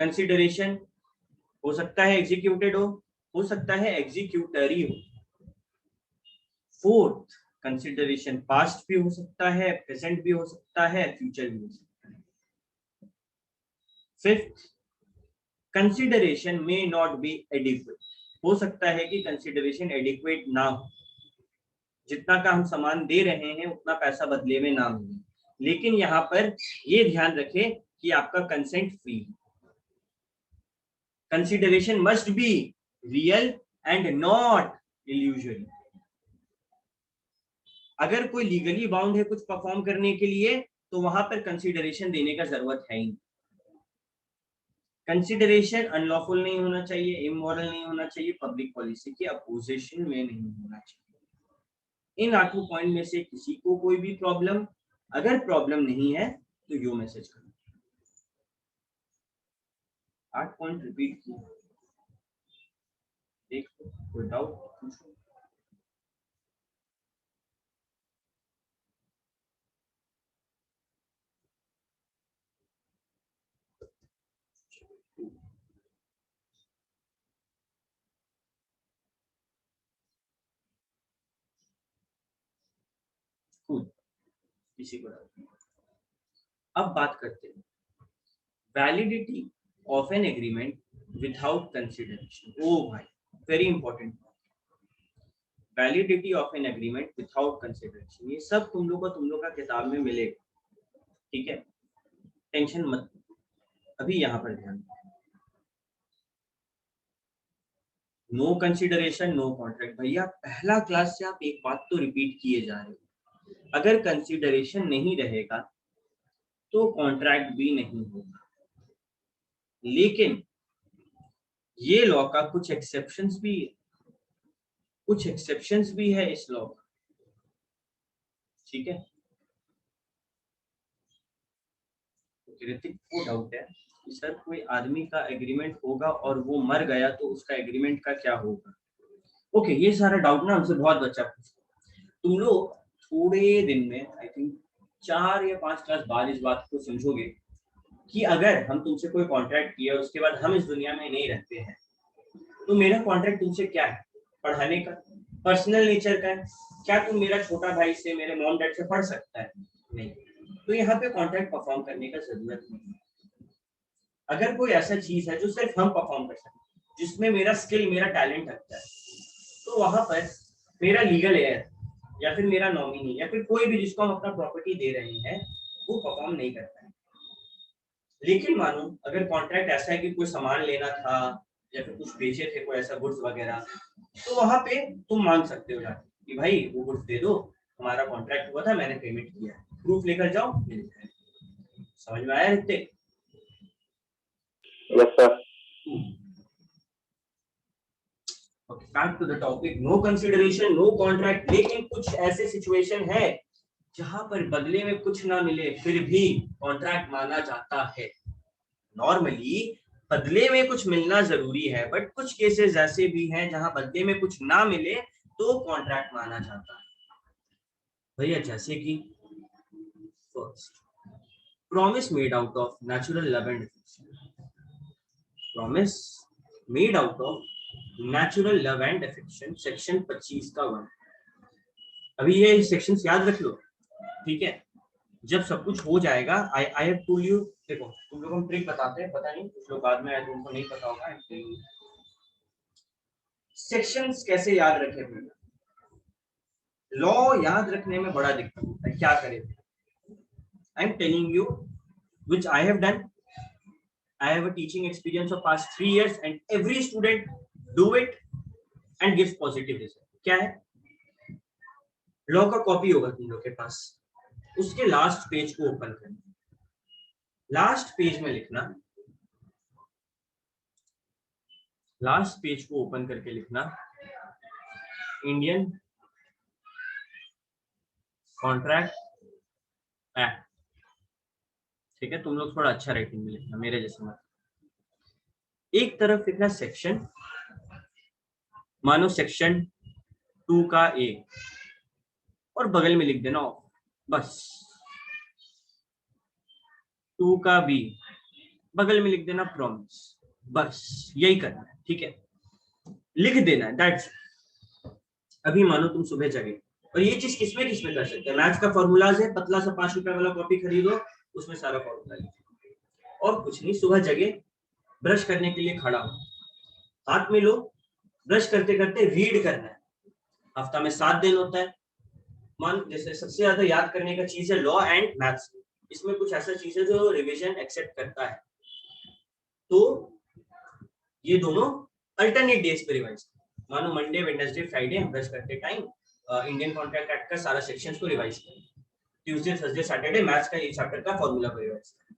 कंसिडरेशन हो सकता है एग्जीक्यूटेड हो सकता है एग्जीक्यूटरी हो। फोर्थ, कंसिडरेशन पास्ट भी हो सकता है, प्रेजेंट भी हो सकता है, फ्यूचर भी हो सकता है। Fifth, consideration may not be adequate. हो सकता है कि कंसिडरेशन एडिक्वेट ना हो, जितना का हम सामान दे रहे हैं उतना पैसा बदले में ना मिले, लेकिन यहाँ पर ये ध्यान रखें कि आपका कंसेंट फ्री है। Consideration must be real and not illusory. अगर कोई लीगली बाउंड है कुछ परफॉर्म करने के लिए तो वहां पर कंसिडरेशन देने का जरूरत है ही। कंसिडरेशन अनलॉफुल नहीं होना चाहिए, इमोरल नहीं होना चाहिए, पब्लिक पॉलिसी के अपोजिशन में नहीं होना चाहिए। इन 8 पॉइंट में से किसी को कोई भी प्रॉब्लम, अगर प्रॉब्लम नहीं है तो यो मैसेज करो। 8 पॉइंट रिपीट किए, देखो कोई डाउट पूछो। खुद किसी को डाउट नहीं। अब बात करते हैं validity of an agreement without consideration. ओ भाई, very important, validity of an agreement without consideration. ये सब तुम लोग का किताब में मिलेगा, ठीक है, टेंशन मत। अभी यहाँ पर ध्यान, नो कंसिडरेशन नो कॉन्ट्रैक्ट। भैया पहला क्लास से आप एक बात तो रिपीट किए जा रहे हो, अगर कंसिडरेशन नहीं रहेगा तो कॉन्ट्रैक्ट भी नहीं होगा। लेकिन ये लॉ का कुछ एक्सेप्शंस भी है, कुछ एक्सेप्शंस भी है इस लॉ का, ठीक है। ऋतिक को डाउट है कि सर कोई आदमी का एग्रीमेंट होगा और वो मर गया तो उसका एग्रीमेंट का क्या होगा। ओके, ये सारा डाउट ना हमसे बहुत बच्चा पूछता। तुम लोग थोड़े दिन में, आई थिंक 4 या 5 क्लास बाद इस बात को समझोगे कि अगर हम तुमसे कोई कॉन्ट्रैक्ट किया उसके बाद हम इस दुनिया में नहीं रहते हैं, तो मेरा कॉन्ट्रैक्ट तुमसे क्या है, पढ़ाने का, पर्सनल नेचर का है। क्या तुम मेरा छोटा भाई से, मेरे मॉम डैड से पढ़ सकता है? नहीं। तो यहाँ पे कॉन्ट्रैक्ट परफॉर्म करने का जरूरत नहीं है। अगर कोई ऐसा चीज है जो सिर्फ हम परफॉर्म कर सकते हैं, जिसमें मेरा स्किल, मेरा टैलेंट लगता है, तो वहां पर मेरा लीगल एयर या फिर मेरा नॉमिनी या फिर कोई भी जिसको हम अपना प्रॉपर्टी दे रहे हैं वो परफॉर्म नहीं करता है। लेकिन मानो अगर कॉन्ट्रैक्ट ऐसा है कि कोई सामान लेना था या फिर कुछ बेचे थे, कोई ऐसा गुड्स वगैरह, तो वहां पे तुम मांग सकते हो जाके कि भाई वो गुड्स दे दो, हमारा कॉन्ट्रैक्ट हुआ था, मैंने पेमेंट किया है, प्रूफ लेकर जाओ, मिल जाए। समझ में आया Hrithik? Yes sir. Okay, back to the topic, no consideration, no contract। लेकिन कुछ ऐसे सिचुएशन है जहां पर बदले में कुछ ना मिले फिर भी कॉन्ट्रैक्ट माना जाता है। नॉर्मली बदले में कुछ मिलना जरूरी है, बट कुछ केसेस ऐसे भी हैं जहां बदले में कुछ ना मिले तो कॉन्ट्रैक्ट माना जाता है। भैया जैसे कि first, promise made out of natural love and affection. Promise made out of natural love and affection, section 25 का 1। अभी ये सेक्शंस याद रख लो, ठीक है। जब सब कुछ हो जाएगा, आई हैव टोल्ड यू, देखो तुम लोग हम ट्रिक बताते हैं, पता नहीं कुछ लोग बाद में आए तो उनको नहीं पता होगा। सेक्शंस कैसे याद रखें भैया? लॉ याद रखने में बड़ा दिक्कत होता है, क्या करें? I am telling you which I have done. I have a teaching experience of past 3 years and every student do it and gives positive result. क्या है? लॉ का कॉपी होगा तुम लोग के पास, उसके लास्ट पेज को ओपन करना, लास्ट पेज में लिखना, लास्ट पेज को ओपन करके लिखना इंडियन कॉन्ट्रैक्ट एक्ट. ठीक है, तुम लोग थोड़ा अच्छा राइटिंग में लिखना, मेरे जैसे मत. एक तरफ लिखना सेक्शन, मानो सेक्शन 2 का ए, और बगल में लिख देना ऑफ, बस. 2 का बी, बगल में लिख देना प्रॉमिस, बस यही करना है. ठीक है, लिख देना है, दैट्स. अभी मानो तुम सुबह जगे, और ये चीज किसमें किसमें कर सकते हैं? मैथ्स का फॉर्मूलाज है, पतला सा 5 रुपए वाला कॉपी खरीदो, उसमें सारा फॉर्मूला लिखो. और कुछ नहीं, सुबह जगे, ब्रश करने के लिए खड़ा हो, हाथ में लो, ब्रश करते करते रीड करना है. हफ्ता में 7 दिन होता है. मान जैसे सबसे ज्यादा याद करने का चीज है लॉ एंड मैथ्स, इसमें कुछ ऐसा चीज है जो रिवीजन एक्सेप्ट करता है, तो ये दोनों अल्टरनेट डेज पे रिवाइज. मानो मंडे वेडनेसडे फ्राइडे हम ब्रश करते टाइम इंडियन कॉन्ट्रैक्ट एक्ट का सारा सेक्शंस को रिवाइज करें. ट्यूसडे थर्सडे सैटरडे मैथ्स का एक चैप्टर का फॉर्मूला को रिवाइज करें.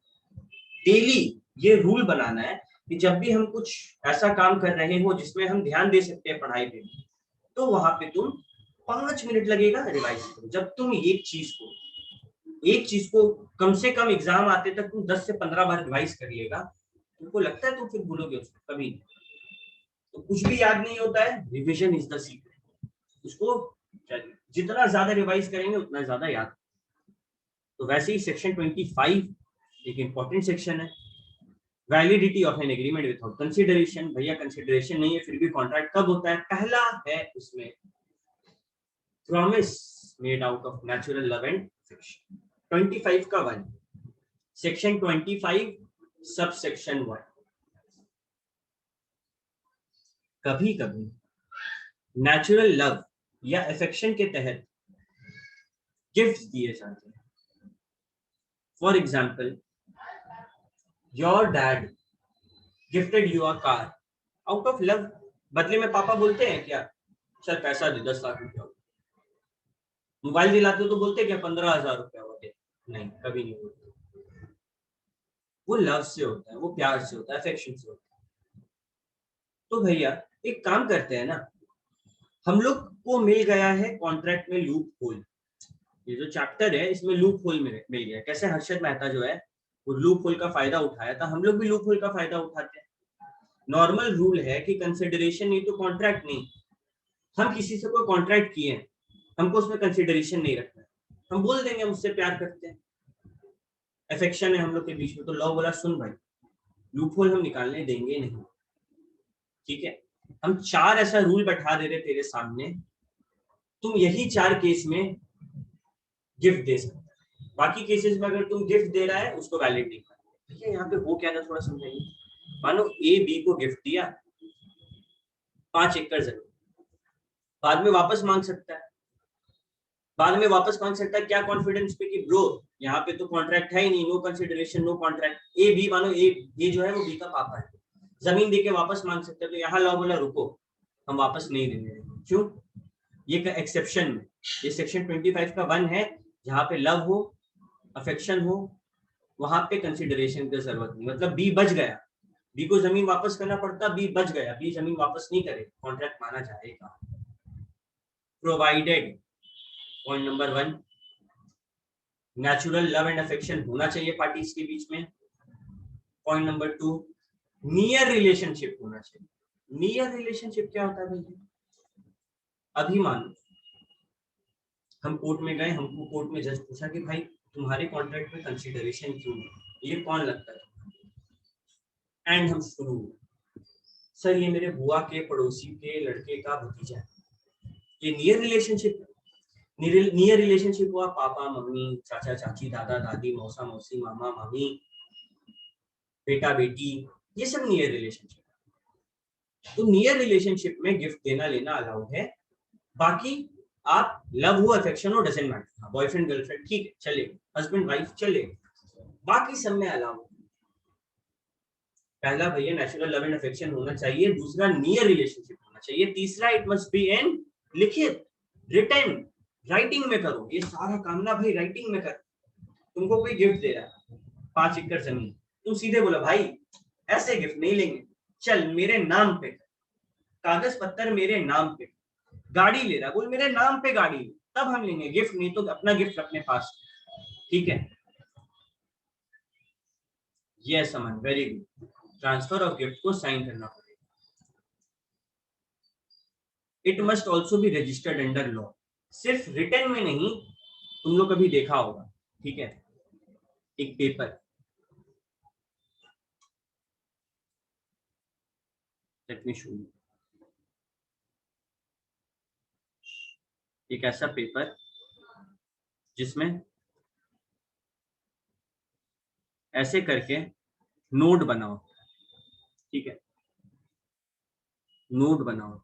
डेली ये रूल बनाना है कि जब भी हम कुछ ऐसा काम कर रहे हो जिसमें हम ध्यान दे सकते हैं पढ़ाई पे, तो वहां पे तुम 5 मिनट लगेगा रिवाइज करो. जब तुम एक चीज को कम से कम एग्जाम आते तक तुम 10 से 15 बार रिवाइज करिएगा, तुमको लगता है तुम फिर भूलोगे उसको कभी? तो कुछ भी याद नहीं होता है, रिवीजन इज द सीक्रेट. उसको जितना ज्यादा रिवाइज करेंगे उतना ज्यादा याद. तो वैसे ही सेक्शन 25 एक इंपॉर्टेंट सेक्शन है. Validity of an agreement without consideration. भैया कंसिडरेशन नहीं है फिर भी कॉन्ट्रैक्ट कब होता है? पहला है उसमें promise made out of natural love and affection. 25 का 1, सेक्शन 25 सब सेक्शन 1. कभी कभी नेचुरल लव या अफेक्शन के तहत गिफ्ट दिए जाते हैं. For example, your dad gifted you a car out of love. बदले में पापा बोलते हैं क्या, चल पैसा दे 10 लाख रुपया. मोबाइल दिलाते हो तो बोलते क्या 15,000 रुपया हुआ दे? नहीं, कभी नहीं बोलते. वो लव से होता है, वो प्यार से होता है, अफेक्शन से होता है. तो भैया एक काम करते हैं ना, हम लोग को मिल गया है कॉन्ट्रैक्ट में लूप होल. ये जो चैप्टर है इसमें लूप होल मिल गया. कैसे हर्षद मेहता जो है वो लूप होल का फायदा उठाया था, हम लोग भी लूप होल का फायदा उठाते हैं. नॉर्मल रूल है कि कंसिडरेशन नहीं तो कॉन्ट्रैक्ट नहीं. हम किसी से कोई कॉन्ट्रैक्ट किए हैं, हमको उसमें कंसिडरेशन नहीं रखना है, हम बोल देंगे हम उससे प्यार करते हैं, अफेक्शन है हम लोग के बीच में. तो लॉ बोला सुन भाई, लूप होल हम निकालने देंगे नहीं. ठीक है, हम 4 ऐसा रूल बैठा दे रहे तेरे सामने, तुम यही 4 केस में गिफ्ट दे सकते. बाकी केसेस में अगर तुम गिफ्ट दे रहा है उसको वैलिड नहीं करना. ठीक है, यहाँ पे वो क्या था थोड़ा समझाइए. मानो ए बी को गिफ्ट दिया 5 एकड़ जमीन, बाद में वापस मांग सकता है. बाद में वापस मांग सकता है क्या कॉन्फिडेंस पे कि ब्रो यहाँ पे तो कॉन्ट्रैक्ट है ही नहीं, no consideration no contract. A B, मानो ए जो है वो बी का पापा है, जमीन देके वापस मांग सकते हैं. तो यहाँ लॉ बोला रुको, हम वापस नहीं देंगे. क्यों? ये का एक्सेप्शन में, ये सेक्शन 25 का 1 है, जहाँ पे लव हो अफेक्शन हो वहां पे कंसिडरेशन की जरूरत नहीं. मतलब बी बच गया, बी को जमीन वापस करना पड़ता, बी बच गया, बी जमीन वापस नहीं करे, कॉन्ट्रैक्ट माना जाएगा. Provided, point number 1, natural love and affection होना चाहिए पार्टीज के बीच में. पॉइंट नंबर 2, नियर रिलेशनशिप होना चाहिए. नियर रिलेशनशिप क्या होता है भैया? अभी मान लो हम कोर्ट में गए, हमको कोर्ट में जज पूछा कि भाई तुम्हारे कॉन्ट्रैक्ट में कंसिडरेशन क्यों है, ये कौन लगता है? एंड हम शुरू, सर ये मेरे बुआ के पड़ोसी के लड़के का भतीजा है. ये नियर रिलेशनशिप. नियर रिलेशनशिप हुआ पापा मम्मी चाचा चाची दादा दादी मौसा मौसी मामा मामी बेटा बेटी, ये सब नियर रिलेशनशिप. तो नियर रिलेशनशिप में गिफ्ट देना लेना अलाउड है, बाकी आप लव हो अफेक्शन हो डजंट मैटर, बॉयफ्रेंड गर्लफ्रेंड ठीक है चलेगा, हस्बैंड वाइफ चलेगा, बाकी सब में अलाउड। पहला भैया नेचुरल लव एंड अफेक्शन होना चाहिए, दूसरा नियर रिलेशनशिप होना चाहिए, तीसरा इट मस्ट बी इन लिखित रिटन, राइटिंग में करो। ये सारा काम ना भाई राइटिंग में कर। तुमको कोई गिफ्ट दे रहा है 5 एकड़ जमीन, तुम सीधे बोला भाई ऐसे गिफ्ट नहीं लेंगे, चल मेरे नाम पे कागज पत्तर मेरे नाम पे, गाड़ी ले रहा बोल मेरे नाम पे गाड़ी, तब हम लेंगे गिफ्ट, नहीं तो अपना गिफ्ट अपने पास। ठीक है, yes Aman very good. Transfer of gift को साइन करना पड़ेगा। It must also be registered under law, सिर्फ रिटर्न में नहीं, तुम लोग कभी देखा होगा, ठीक है, एक paper, late me show you, एक ऐसा पेपर जिसमें ऐसे करके नोट बनाओ, ठीक है, नोट बनाओ,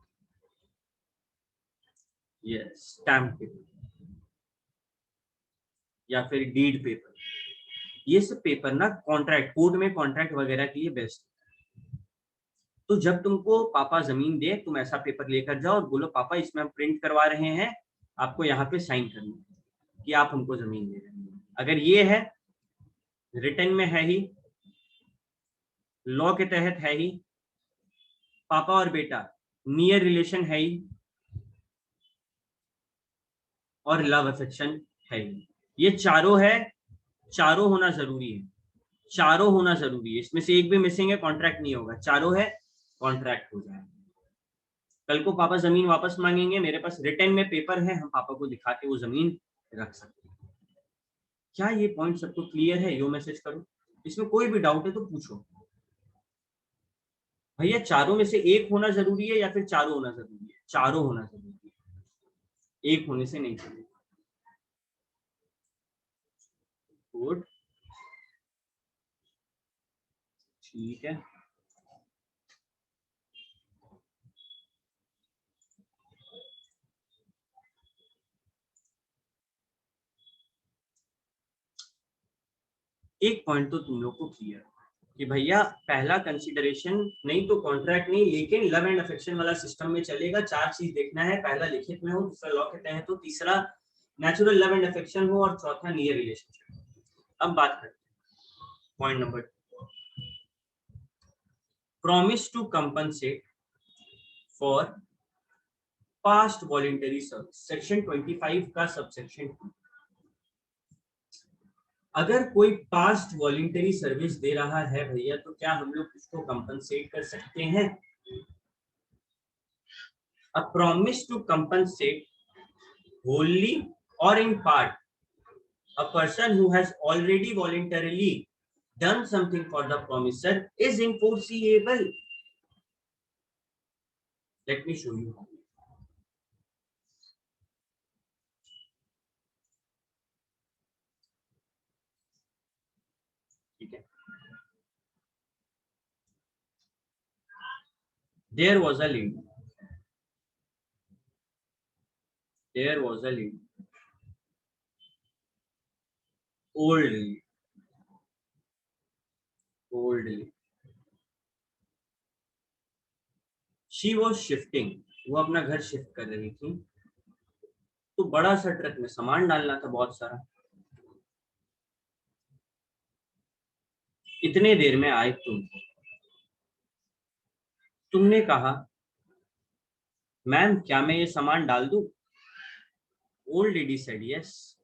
यस, स्टैम्प पेपर या फिर डीड पेपर, ये सब पेपर ना कॉन्ट्रैक्ट, कोर्ट में कॉन्ट्रैक्ट वगैरह के लिए बेस्ट। तो जब तुमको पापा जमीन दे, तुम ऐसा पेपर लेकर जाओ और बोलो पापा इसमें हम प्रिंट करवा रहे हैं, आपको यहाँ पे साइन करना है कि आप हमको जमीन दे रहे हैं। अगर ये है रिटर्न में है ही, लॉ के तहत है ही, पापा और बेटा नियर रिलेशन है ही, और लव अफेक्शन है ही, ये चारों है, चारों होना जरूरी है, चारों होना जरूरी है, इसमें से एक भी मिसिंग है कॉन्ट्रैक्ट नहीं होगा, चारों है कॉन्ट्रैक्ट हो जाएगा। कल को पापा जमीन वापस मांगेंगे, मेरे पास रिटर्न में पेपर है, हम पापा को दिखा के वो जमीन रख सकते हैं। क्या ये पॉइंट सबको क्लियर है? यो मैसेज करो, इसमें कोई भी डाउट है तो पूछो। भैया चारों में से एक होना जरूरी है या फिर चारों होना जरूरी है? चारों होना जरूरी है, एक होने से नहीं चलेगा। गुड, ठीक है, एक पॉइंट तो तुम लोग को क्लियर कि भैया पहला कंसीडरेशन नहीं तो कॉन्ट्रैक्ट नहीं, लेकिन लव एंड अफेक्शन वाला सिस्टम में चलेगा। 4 चीज देखना है, पहला लिखित में हो, दूसरा लॉ के तहत हो, तीसरा नेचुरल लव एंड अफेक्शन हो, और चौथा नियर रिलेशनशिप। अब बात करते हैं point number 2, promise to compensate for past voluntary service, section 25 का सबसेक्शन 2। अगर कोई पास्ट वॉलंटरी सर्विस दे रहा है भैया, तो क्या हम लोग उसको कंपनसेट कर सकते हैं? A promise to compensate wholly or in part a person who has already voluntarily done something for the promisor is enforceable. Let me show you. ठीक है, there was a lady, there was a lady, old lady, old lady, she was shifting, वो अपना घर shift कर रही थी, तो बड़ा सा ट्रक में सामान डालना था बहुत सारा। इतने देर में आए तुमने कहा मैम क्या मैं ये सामान डाल दूं? ओल्ड लेडी सेड यस,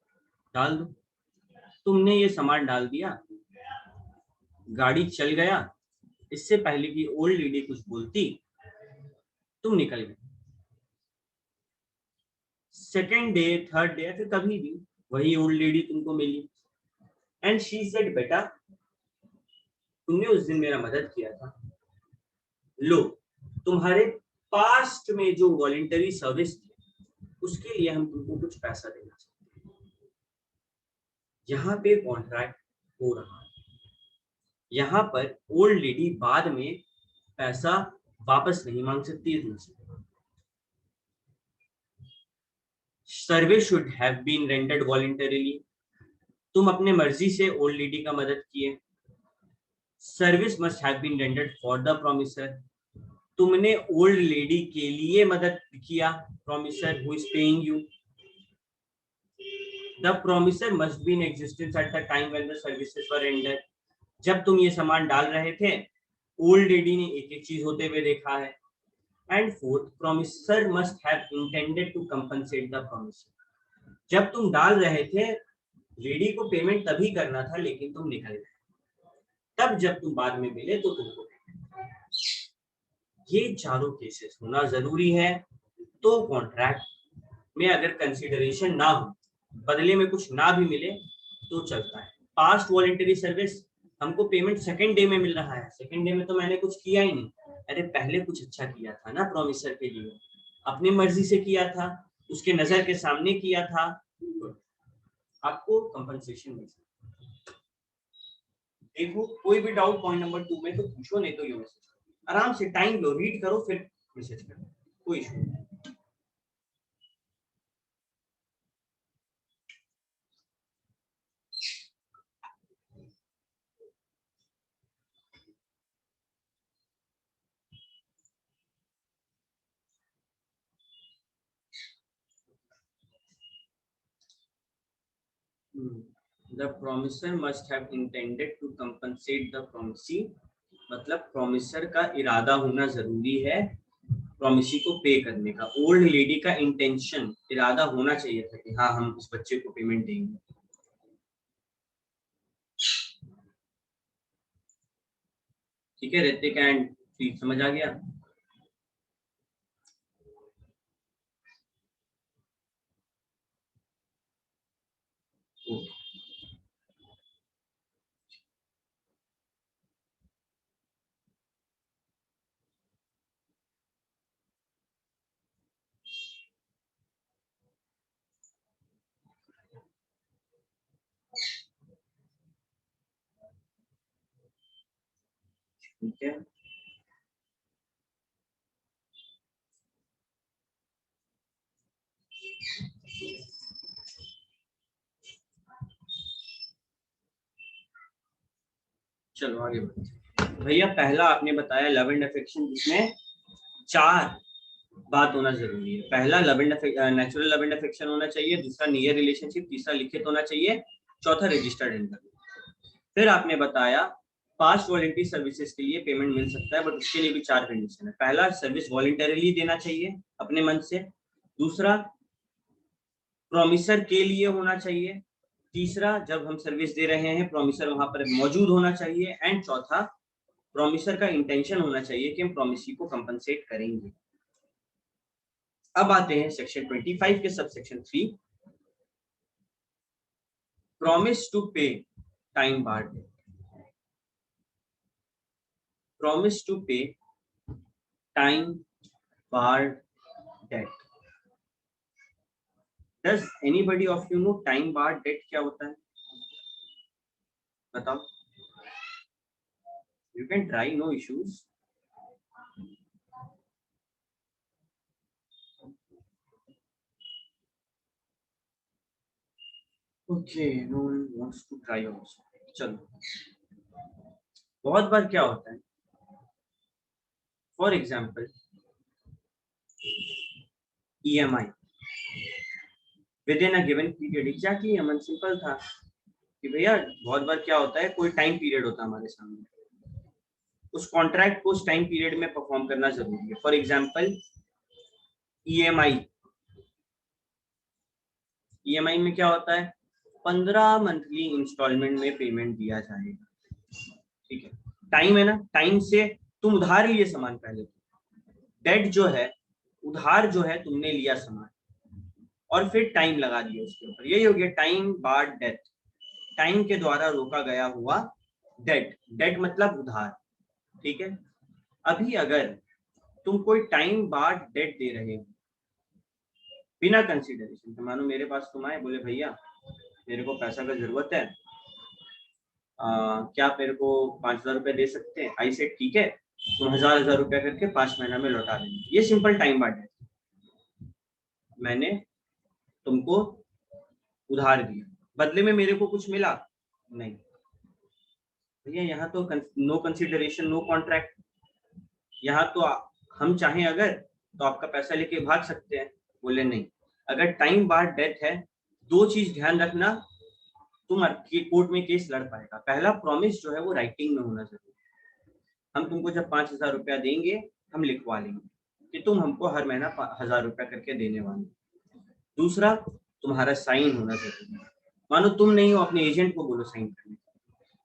डाल दो। तुमने ये सामान डाल दिया, गाड़ी चल गया, इससे पहले कि ओल्ड लेडी कुछ बोलती तुम निकल गए। सेकेंड डे, थर्ड डे, फिर कभी भी वही ओल्ड लेडी तुमको मिली एंड शी सेड बेटा तुमने उस दिन मेरा मदद किया था, लो तुम्हारे पास्ट में जो वॉलंटरी सर्विस थी उसके लिए हम तुमको कुछ पैसा देना चाहते हैं। यहाँ पे कॉन्ट्रैक्ट हो रहा है, यहाँ पर ओल्ड लेडी बाद में पैसा वापस नहीं मांग सकती है तुमसे। Service should have been rendered voluntarily, तुम अपने मर्जी से ओल्ड लेडी का मदद किए। Service must have been rendered for the promisor, तुमने ओल्ड लेडी के लिए मदद किया, promisor who is paying you. The promisor must be in existence at the time when the services were rendered, जब तुम ये सामान डाल रहे थे ओल्ड लेडी ने एक एक चीज होते हुए देखा है। And fourth, promisor must have intended to compensate the promisor, जब तुम डाल रहे थे लेडी को पेमेंट तभी करना था लेकिन तुम निकल गए, तब जब तुम बाद में मिले तो तुमको। ये चारों केसेस होना जरूरी है। तो कॉन्ट्रैक्ट में अगर कंसिडरेशन ना हो, बदले में कुछ ना भी मिले तो चलता है। पास्ट वॉलंटरी सर्विस, हमको पेमेंट सेकंड डे में मिल रहा है, सेकंड डे में तो मैंने कुछ किया ही नहीं, अरे पहले कुछ अच्छा किया था ना प्रोमिसर के लिए, अपनी मर्जी से किया था, उसके नजर के सामने किया था, आपको कंपनसेशन मिल सकता है। देखो कोई भी डाउट पॉइंट नंबर 2 में तो पूछो, नहीं तो ये मैसेज आराम से टाइम लो, रीड करो फिर मैसेज करो, कोई इशू नहीं। The promisor must have intended to compensate the promisee, मतलब प्रोमिसर का इरादा होना जरूरी है प्रोमिसी को पे करने का। ओल्ड लेडी का इंटेंशन, इरादा होना चाहिए था कि हाँ हम इस बच्चे को पेमेंट देंगे। ठीक है ऋतिक एंड प्रीत, समझ आ गया? ठीक है, चलो आगे बढ़ते। भैया पहला आपने बताया लव एंड अफेक्शन, जिसमें 4 बात होना जरूरी है। पहला love and natural love and affection होना चाहिए, दूसरा नियर रिलेशनशिप, तीसरा लिखित होना चाहिए, चौथा रजिस्टर्ड इंटरव्यू। फिर आपने बताया पास्ट वॉलंटरी सर्विसेज के लिए पेमेंट मिल सकता है, बट उसके लिए भी 4 कंडीशन है। पहला, सर्विस वॉलंटरीली देना चाहिए अपने मन से, दूसरा प्रोमिसर के लिए होना चाहिए, तीसरा जब हम सर्विस दे रहे हैं प्रोमिसर वहां पर मौजूद होना चाहिए, एंड चौथा प्रोमिसर का इंटेंशन होना चाहिए कि हम प्रोमिसी को कंपनसेट करेंगे। अब आते हैं सेक्शन 25 के sub section 3, promise to pay time barred debt. Promise to pay time barred debt. Does anybody of you know time barred debt क्या होता है? बताओ। You can try, no issues. Okay, no one wants to try also. चलो, बहुत बार क्या होता है, for example EMI within a given period. Exactly Aman, simple था कि भैया बहुत बार क्या होता है, कोई टाइम पीरियड होता है हमारे सामने, उस कॉन्ट्रैक्ट को उस टाइम पीरियड में परफॉर्म करना जरूरी है। फॉर एग्जांपल EMI, EMI में क्या होता है, 15 मंथली इंस्टॉलमेंट में पेमेंट दिया जाएगा। ठीक है, टाइम है ना, टाइम से तुम उधार लिए सामान, पहले डेट जो है, उधार जो है तुमने लिया सामान और फिर टाइम लगा दिया उसके ऊपर, यही हो गया टाइम बार्ड डेट, टाइम के द्वारा रोका गया हुआ डेट। डेट मतलब उधार। ठीक है, अभी अगर तुम कोई टाइम बार्ड डेट दे रहे हो बिना कंसीडरेशन के, मानो मेरे पास तुम आए, बोले भैया मेरे को पैसा का जरूरत है, क्या मेरे को 5,000 रुपए दे सकते हैं? आई से ठीक है, तुम 1000 रुपया करके 5 महीना में लौटा देंगे। ये सिंपल टाइम बार्ड है। मैंने तुमको उधार दिया, बदले में मेरे को कुछ मिला नहीं भैया, यहाँ तो नो कंसिडरेशन नो कॉन्ट्रैक्ट। यहाँ तो हम चाहें अगर तो आपका पैसा लेके भाग सकते हैं। बोले नहीं, अगर टाइम बार्ड डेथ है, दो चीज ध्यान रखना, तुम कोर्ट में केस लड़ पाएगा। पहला, प्रॉमिस जो है वो राइटिंग में होना जरूरी है। हम तुमको जब 5000 रुपया देंगे, हम लिखवा लेंगे कि तुम हमको हर महीना 1000 रुपया करके देने वाले। दूसरा, तुम्हारा साइन होना जरूरी है। मानो तुम नहीं हो, अपने एजेंट को बोलो साइन करने,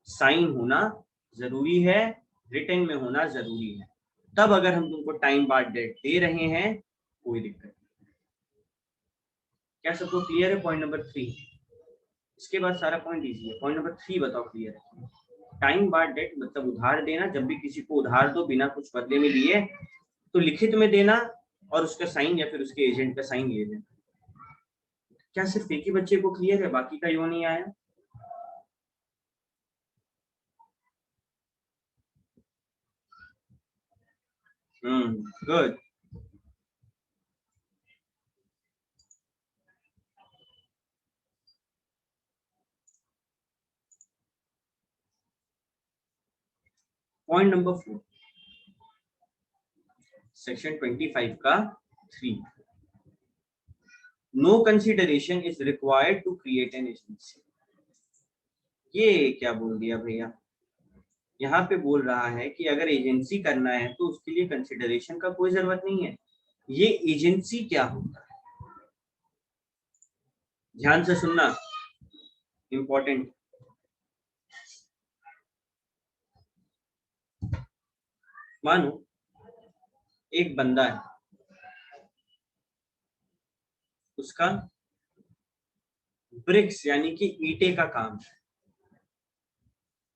साइन होना जरूरी है, रिटर्न में होना जरूरी है। तब अगर हम तुमको टाइम बार्ड डेट दे रहे हैं, कोई दिक्कत नहीं। क्या सबको क्लियर है? Point number 3। इसके बाद सारा पॉइंट इजी है। पॉइंट नंबर 3 बताओ क्लियर है? टाइम बार्ड डेट मतलब उधार देना। जब भी किसी को उधार दो बिना कुछ बदले में लिए, तो लिखित में देना और उसका साइन या फिर उसके एजेंट का साइन ले लेना। क्या सिर्फ एक ही बच्चे को क्लियर है, बाकी का यो नहीं आया? गुड। पॉइंट नंबर 4, सेक्शन 25 का 3, no consideration is required to create an agency. ये क्या बोल दिया भैया? यहाँ पे बोल रहा है कि अगर एजेंसी करना है तो उसके लिए कंसिडरेशन का कोई जरूरत नहीं है। ये एजेंसी क्या होता है, ध्यान से सुनना, इंपॉर्टेंट। मानो एक बंदा है, उसका ब्रिक्स यानी कि ईंटे का काम है।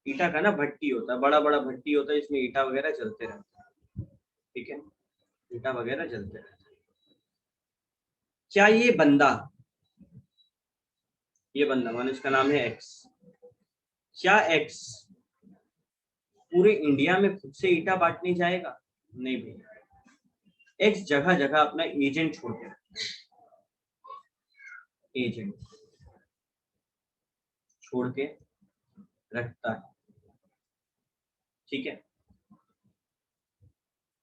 ईटा का ना भट्टी होता है, बड़ा बड़ा भट्टी होता है, इसमें ईटा वगैरह चलते रहता है। ठीक है, ईटा वगैरह चलते रहता है। क्या ये बंदा मानो इसका नाम है एक्स, क्या एक्स पूरे इंडिया में खुद से ईटा बांटने जाएगा? नहीं भैया, एक्स जगह जगह अपना एजेंट छोड़ के रखता है, एजेंट छोड़ के रखता है। ठीक है,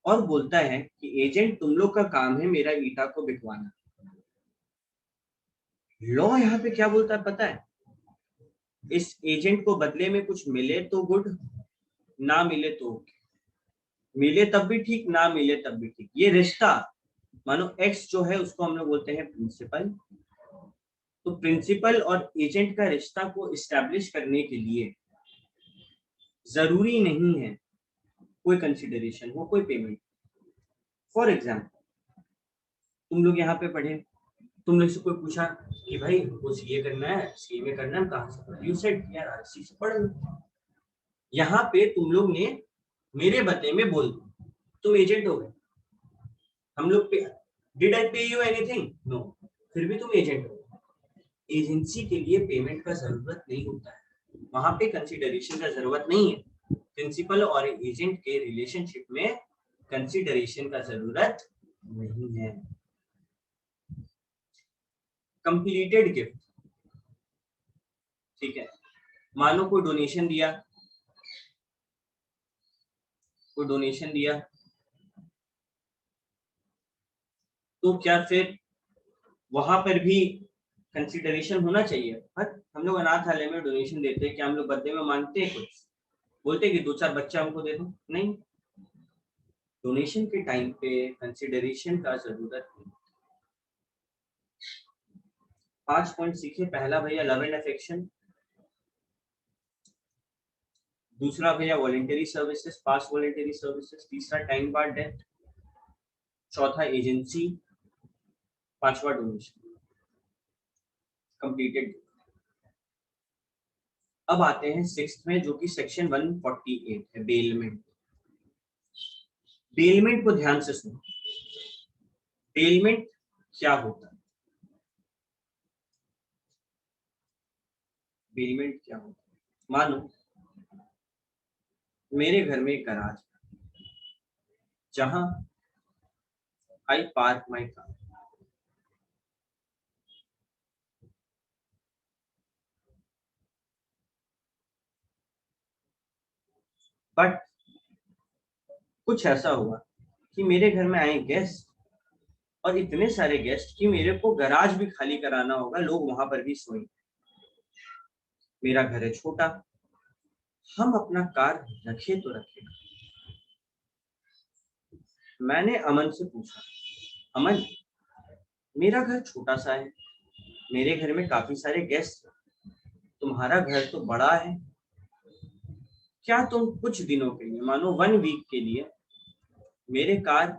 और बोलता है कि एजेंट तुम लोग का काम है मेरा ईटा को बिकवाना। लॉ यहाँ पे क्या बोलता है पता है? इस एजेंट को बदले में कुछ मिले तो गुड, ना मिले तो okay। मिले तब भी ठीक, ना मिले तब भी ठीक। ये रिश्ता, मानो एक्स जो है उसको हम लोग बोलते हैं प्रिंसिपल। तो प्रिंसिपल और एजेंट का रिश्ता को इस्टेब्लिश करने के लिए जरूरी नहीं है कोई कंसिडरेशन हो, कोई पेमेंट। फॉर एग्जाम्पल, तुम लोग यहाँ पे पढ़े, तुम लोग से कोई पूछा कि भाई वो सीए करना है, सीए में करना है, कहाँ से पढ़ा? यू सेड यार आरसी से पढ़ लो। यहाँ पे तुम लोग ने मेरे बदले में बोल दो, तुम एजेंट हो गए। हम लोग पे डिड आई पे यू एनीथिंग? नो, फिर भी तुम एजेंट हो। एजेंसी के लिए पेमेंट का जरूरत नहीं होता है, वहां पे कंसिडरेशन का जरूरत नहीं है। प्रिंसिपल और एजेंट के रिलेशनशिप में कंसिडरेशन का जरूरत नहीं है। कंप्लीटेड गिफ्ट, ठीक है, मानो कोई डोनेशन दिया, कोई डोनेशन दिया, तो क्या फिर वहां पर भी कंसिडरेशन होना चाहिए? बट हम लोग अनाथालय में डोनेशन देते हैं, क्या हम लोग बदले में मांगते हैं कुछ? बोलते हैं कि 2-4 बच्चा हमको दे दो? नहीं, डोनेशन के टाइम पे कंसिडरेशन का जरूरत नहीं। 5 पॉइंट सीखे। पहला भैया लव एंड अफेक्शन, दूसरा भैया वॉलेंटरी सर्विसेज, पास वॉलेंटरी सर्विसेज, तीसरा टाइम बार्ड डेथ, चौथा एजेंसी, पांचवा डोनेशन। कंप्लीटेड। अब आते हैं 6th में, जो कि सेक्शन 148 है, बेलमेंट। बेलमेंट को ध्यान से सुनो, बेलमेंट क्या होता है? बेलमेंट क्या होता है? मानो मेरे घर में एक गराज है, जहां आई पार्क माई कार। बट कुछ ऐसा हुआ कि मेरे घर में आए गेस्ट, और इतने सारे गेस्ट कि मेरे को गराज भी खाली कराना होगा, लोग वहां पर भी सोएंगे। मेरा घर है छोटा, हम अपना कार रखे तो रखे। मैंने अमन से पूछा, अमन मेरा घर छोटा सा है, मेरे घर में काफी सारे गेस्ट, तुम्हारा घर तो बड़ा है, क्या तुम कुछ दिनों के लिए, मानो 1 वीक के लिए, मेरे कार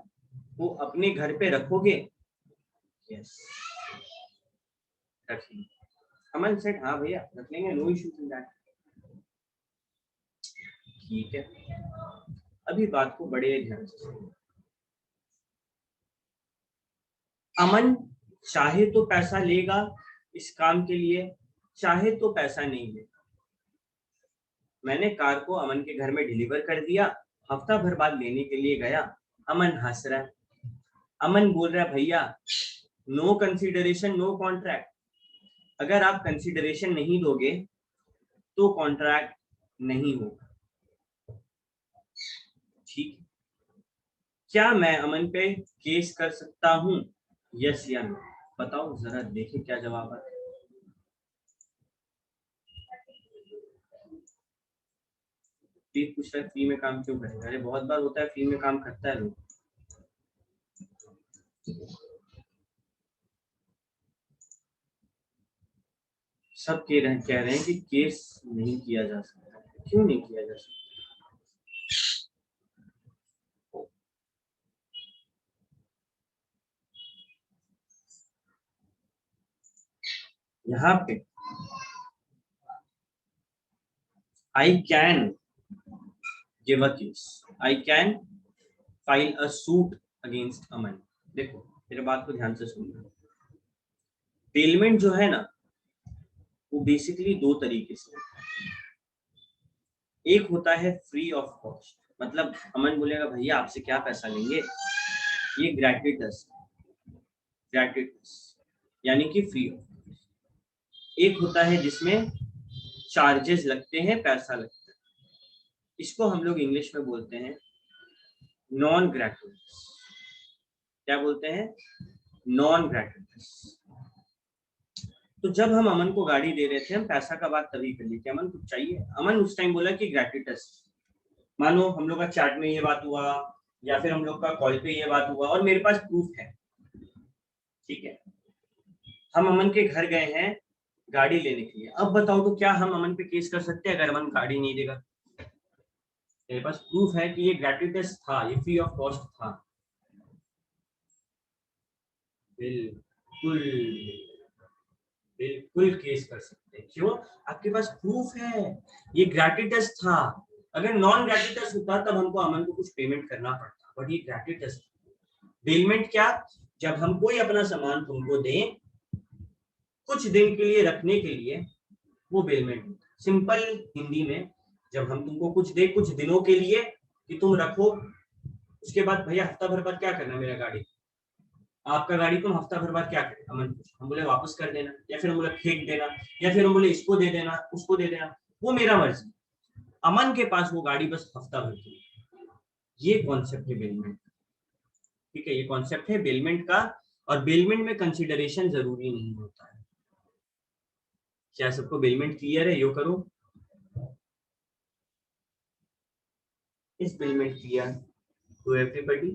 को अपने घर पे रखोगे? यस, रखेंगे। अमन सेड, हाँ भैया रख लेंगे, नो इश्यूज इन दैट। ठीक है, अभी बात को बड़े ध्यान से सुनो। अमन चाहे तो पैसा लेगा इस काम के लिए, चाहे तो पैसा नहीं लेगा। मैंने कार को अमन के घर में डिलीवर कर दिया। हफ्ता भर बाद लेने के लिए गया, अमन हंस रहा है। अमन बोल रहा है, भैया नो कंसीडरेशन नो कॉन्ट्रैक्ट, अगर आप कंसीडरेशन नहीं दोगे तो कॉन्ट्रैक्ट नहीं होगा। ठीक, क्या मैं अमन पे केस कर सकता हूँ? यस या नो? बताओ जरा, देखें क्या जवाब है। प्लीज पूछ रहा है फ्री में काम क्यों करेगा? अरे बहुत बार होता है फ्री में काम करता है लोग। सब कह रहे हैं कि केस नहीं किया जा सकता। क्यों नहीं किया जा सकता? यहाँ पे I can give a case, I can file a suit against Aman. देखो मेरे बात को ध्यान से सुनना। पेमेंट जो है ना, वो बेसिकली दो तरीके से होता है। एक होता है फ्री ऑफ कॉस्ट, मतलब अमन बोलेगा भैया आपसे क्या पैसा लेंगे, ये ग्रेट्युटस, ग्रेट्युटस यानी कि फ्री ऑफ कॉस्ट। एक होता है जिसमें चार्जेस लगते हैं, पैसा लगता है, इसको हम लोग इंग्लिश में बोलते हैं नॉन ग्रेट्युटस। क्या बोलते हैं? नॉन ग्रेट्युटस। तो जब हम अमन को गाड़ी दे रहे थे, हम पैसा का बात तभी कर ली कि अमन कुछ चाहिए। अमन उस टाइम बोला कि ग्रेट्युटस। मानो हम लोग का चैट में ये बात हुआ, या फिर हम लोग का कॉल पे ये बात हुआ, और मेरे पास प्रूफ है। ठीक है, हम अमन के घर गए हैं गाड़ी लेने के लिए। अब बताओ तो क्या हम अमन पे केस कर सकते हैं अगर अमन गाड़ी नहीं देगा? मेरे पास प्रूफ है कि ये ग्रेट्युटस था, ये फ्री ऑफ कॉस्ट था। बिल्कुल, बिल्कुल केस कर सकते हैं। क्यों? आपके पास प्रूफ है, ये ग्रेट्युटस था। अगर नॉन ग्रेट्युटस होता तब हमको अमन को कुछ पेमेंट करना पड़ता, बट ये ग्रेट्युटस। बेलमेंट क्या? जब हम कोई अपना सामान तुमको दें कुछ दिन के लिए रखने के लिए, वो बेलमेंट। सिंपल हिंदी में, जब हम तुमको कुछ दे कुछ दिनों के लिए कि तुम रखो, उसके बाद भैया हफ्ता भर बाद क्या करना मेरा गाड़ी, आपका गाड़ी तुम हफ्ता भर बाद क्या करें? अमन हम बोले वापस कर देना, या फिर हम बोले फेंक देना, या फिर हम बोले इसको दे देना उसको दे देना, वो मेरा मर्जी। अमन के पास वो गाड़ी बस हफ्ता भर की। ये कॉन्सेप्ट है बेलमेंट। ठीक है, ये कॉन्सेप्ट है बेलमेंट का। और बेलमेंट में कंसिडरेशन जरूरी नहीं होता है। क्या सबको बेलमेंट क्लियर है? यो करो, is bailment clear to everybody?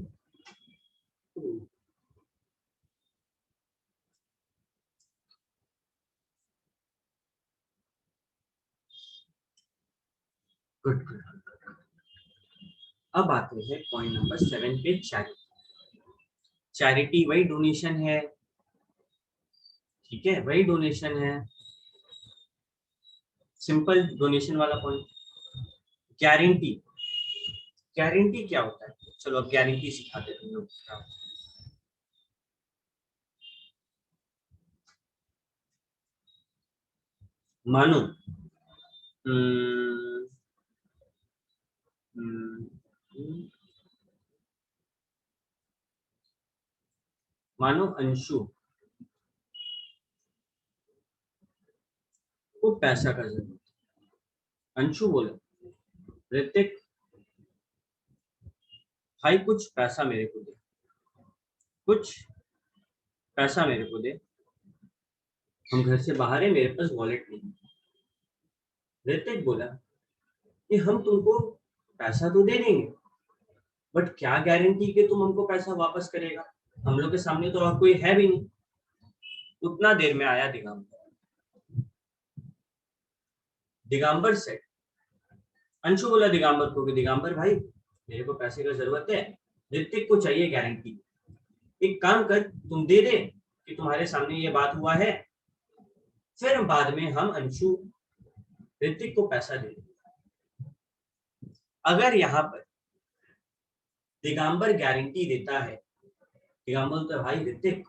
Good good. अब आते हैं पॉइंट नंबर 7 पे, चैरिटी। चैरिटी वही डोनेशन है, ठीक है, वही डोनेशन है, सिंपल डोनेशन वाला पॉइंट। गारंटी, गारंटी क्या होता है? चलो अब गारंटी सिखाते हैं लोग क्या होता है। मानो हम्म, हम्म, मानो अंशु को पैसा का जरूरत है। अंशु बोला ऋतिक भाई कुछ पैसा मेरे को दे, कुछ पैसा मेरे को दे, हम घर से बाहर है, मेरे पास वॉलेट नहीं। ऋतिक बोला कि हम तुमको पैसा तो दे देंगे, बट क्या गारंटी कि तुम हमको पैसा वापस करेगा, हम लोग के सामने तो और कोई है भी नहीं। उतना देर में आया दिगंबर। दिगंबर से अंशु बोला दिगंबर को कि दिगंबर भाई मेरे को पैसे का जरूरत है, ऋतिक को चाहिए गारंटी, एक काम कर तुम दे दे कि तुम्हारे सामने ये बात हुआ है, फिर बाद में हम अंशु ऋतिक को पैसा दे देंगे। अगर यहाँ पर दिगंबर गारंटी देता है, दिगंबर बोलता है भाई ऋतिक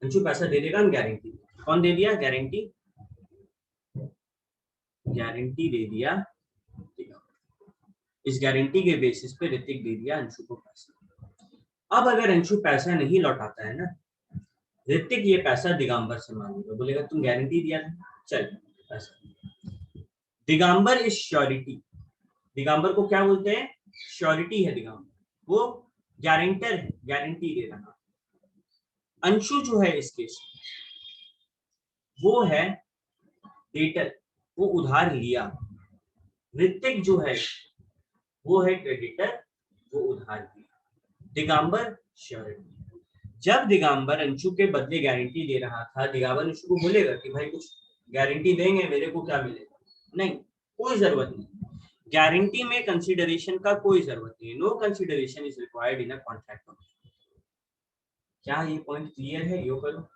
अंशु पैसा दे देगा, हम गारंटी। कौन दे दिया गारंटी? गारंटी दे दिया दिगंबर। इस गारंटी के बेसिस पे ऋतिक दे दिया अंशु को पैसा। अब अगर अंशु पैसा नहीं लौटाता है ना, ऋतिक ये पैसा दिगंबर से मांगेगा, बोलेगा तुम गारंटी दिया था, चल पैसा। Digambar is surety. दिगंबर को क्या बोलते हैं? श्योरिटी है दिगंबर, वो गारंटर है, गारंटी दे रहा। अंशु जो है इस केस वो है डेटर, वो उधार लिया। ऋतिक जो है वो है क्रेडिटर, वो उधार लिया। दिगंबर श्योरिटी। जब दिगंबर अंशु के बदले गारंटी दे रहा था, दिगंबर अंशु को बोलेगा कि भाई कुछ गारंटी देंगे, मेरे को क्या मिलेगा? नहीं, कोई जरूरत नहीं। गारंटी में कंसीडरेशन का कोई जरूरत नहीं है। No consideration is required in a contract. क्या ये पॉइंट क्लियर है? यो करो।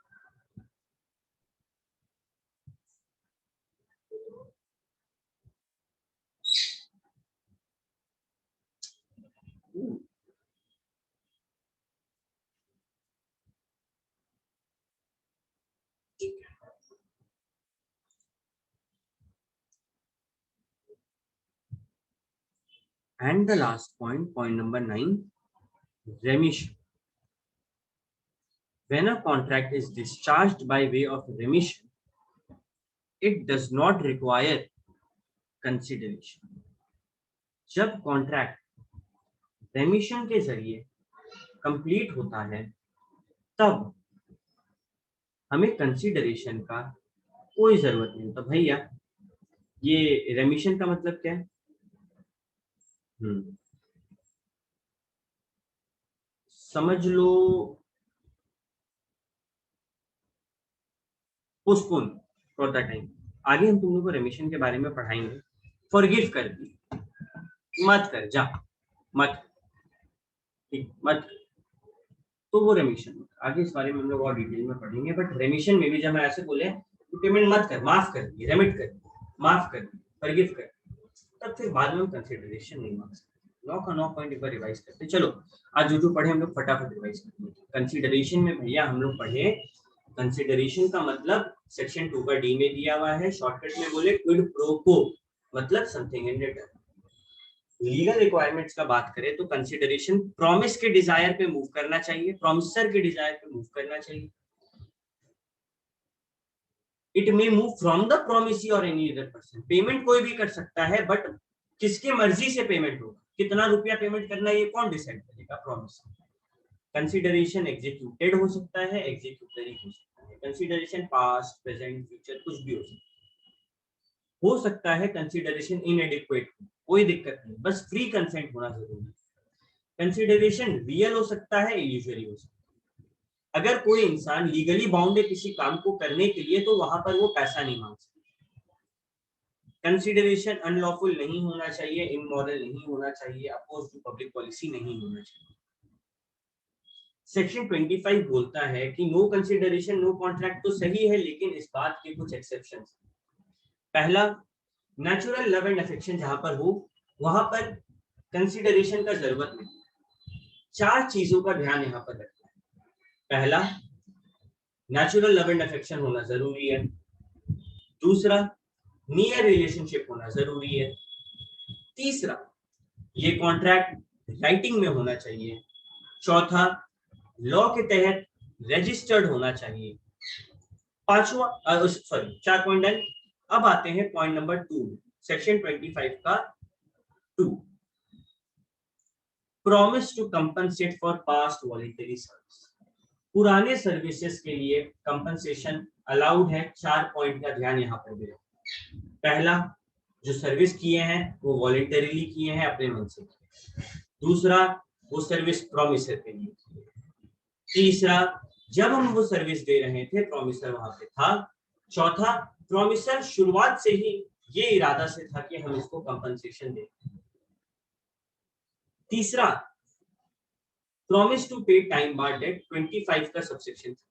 And the last point, point number 9, remission. When a contract is discharged by way of remission, it does not require consideration. जब कॉन्ट्रैक्ट रेमिशन के जरिए complete होता है, तब हमें कंसिडरेशन का कोई जरूरत नहीं। तो भैया ये रेमिशन का मतलब क्या है? समझ लो पोस्टपोन फॉर द टाइम। आगे हम तुम लोग को रेमिशन के बारे में पढ़ाएंगे। फॉरगिव कर दी, मत कर, जा मत, ठीक मत, तो वो रेमिशन। आगे इस बारे में हम लोग और डिटेल में पढ़ेंगे। बट रेमिशन में भी जब हम ऐसे बोले तो पेमेंट मत कर, माफ कर दी, रेमिट कर दी, माफ कर दी, फॉरगिव कर, तब फिर बाद में हम कंसिडरेशन नहीं मांग सकते। 9 का 9 पॉइंट एक बार रिवाइज करते हैं। चलो आज जो पढ़े हम लोग फटाफट रिवाइज करते हैं। कंसिडरेशन में भैया हम लोग पढ़े, कंसिडरेशन का मतलब सेक्शन 2 का डी में दिया हुआ है। शॉर्टकट में बोले क्विड प्रो को, मतलब something in return. Legal requirements का बात करें तो कंसिडरेशन प्रॉमिस के डिजायर पे मूव करना चाहिए, प्रॉमिसर के डिजायर पे मूव करना चाहिए। It may move from the promisee और एनी अदर पर्सन। पेमेंट कोई भी कर सकता है, बट किसके मर्जी से पेमेंट होगा, कितना रुपया पेमेंट करना है ये कौन डिसाइड करेगा? प्रॉमिस। कंसिडरेशन एग्जीक्यूटेड हो सकता है, एग्जीक्यूटरी हो सकता है। कंसिडरेशन पास्ट, प्रेजेंट, फ्यूचर कुछ भी हो सकता है। कंसिडरेशन इनएडिक्वेट, कोई दिक्कत नहीं, बस फ्री कंसेंट होना जरूरी है। कंसिडरेशन रियल हो सकता है, इल्यूजरी हो सकता है। अगर कोई इंसान लीगली बाउंड है किसी काम को करने के लिए, तो वहां पर वो पैसा नहीं मांग सकता। कंसिडरेशन अनलॉफुल नहीं होना चाहिए, इमोरल नहीं होना चाहिए, अपोज टू पब्लिक पॉलिसी नहीं होना चाहिए। सेक्शन 25 बोलता है कि नो कंसिडरेशन नो कॉन्ट्रैक्ट तो सही है, लेकिन इस बात के कुछ एक्सेप्शंस। पहला, नेचुरल लव एंड अफेक्शन जहां पर हो वहां पर कंसिडरेशन का जरूरत नहीं। 4 चीजों का ध्यान यहां पर रखना है। पहला, नेचुरल लव एंड अफेक्शन होना जरूरी है। दूसरा, नियर रिलेशनशिप होना जरूरी है। तीसरा, ये कॉन्ट्रैक्ट राइटिंग में होना चाहिए। चौथा, लॉ के तहत रजिस्टर्ड होना चाहिए। पांचवा सॉरी 4 पॉइंट डन। अब आते हैं पॉइंट नंबर 2 सेक्शन 25 का 2, promise to compensate for past voluntary service. पुराने सर्विसेज के लिए कंपनसेशन अलाउड है। 4 पॉइंट का ध्यान यहाँ पर दिया। पहला, जो सर्विस किए हैं वो वॉलंटरीली किए हैं, अपने मन से। दूसरा, वो सर्विस प्रॉमिसर के लिए। तीसरा, जब हम वो सर्विस दे रहे थे प्रॉमिसर वहां पे था। चौथा, प्रॉमिसर शुरुआत से ही ये इरादा से था कि हम इसको कंपनसेशन दें। तीसरा, promise to pay time bar date 25 का सबसेक्शन था।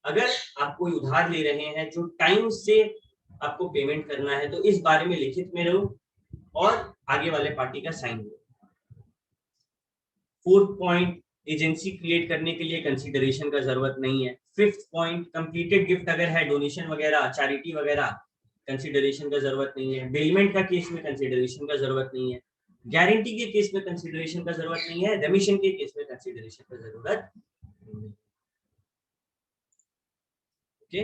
अगर आप कोई उधार ले रहे हैं जो टाइम से आपको पेमेंट करना है तो इस बारे में लिखित में रहो और आगे वाले पार्टी का साइन लो। 4th पॉइंट, एजेंसी क्रिएट करने के लिए कंसीडरेशन का जरूरत नहीं है। 5th पॉइंट, कंप्लीटेड गिफ्ट अगर है, डोनेशन वगैरह, चैरिटी वगैरह, कंसीडरेशन का जरूरत नहीं है। बेलमेंट का केस में कंसीडरेशन का जरूरत नहीं है। गारंटी के केस में कंसीडरेशन का जरूरत नहीं है। रेमिशन के केस में कंसीडरेशन का जरूरत नहीं है। ओके,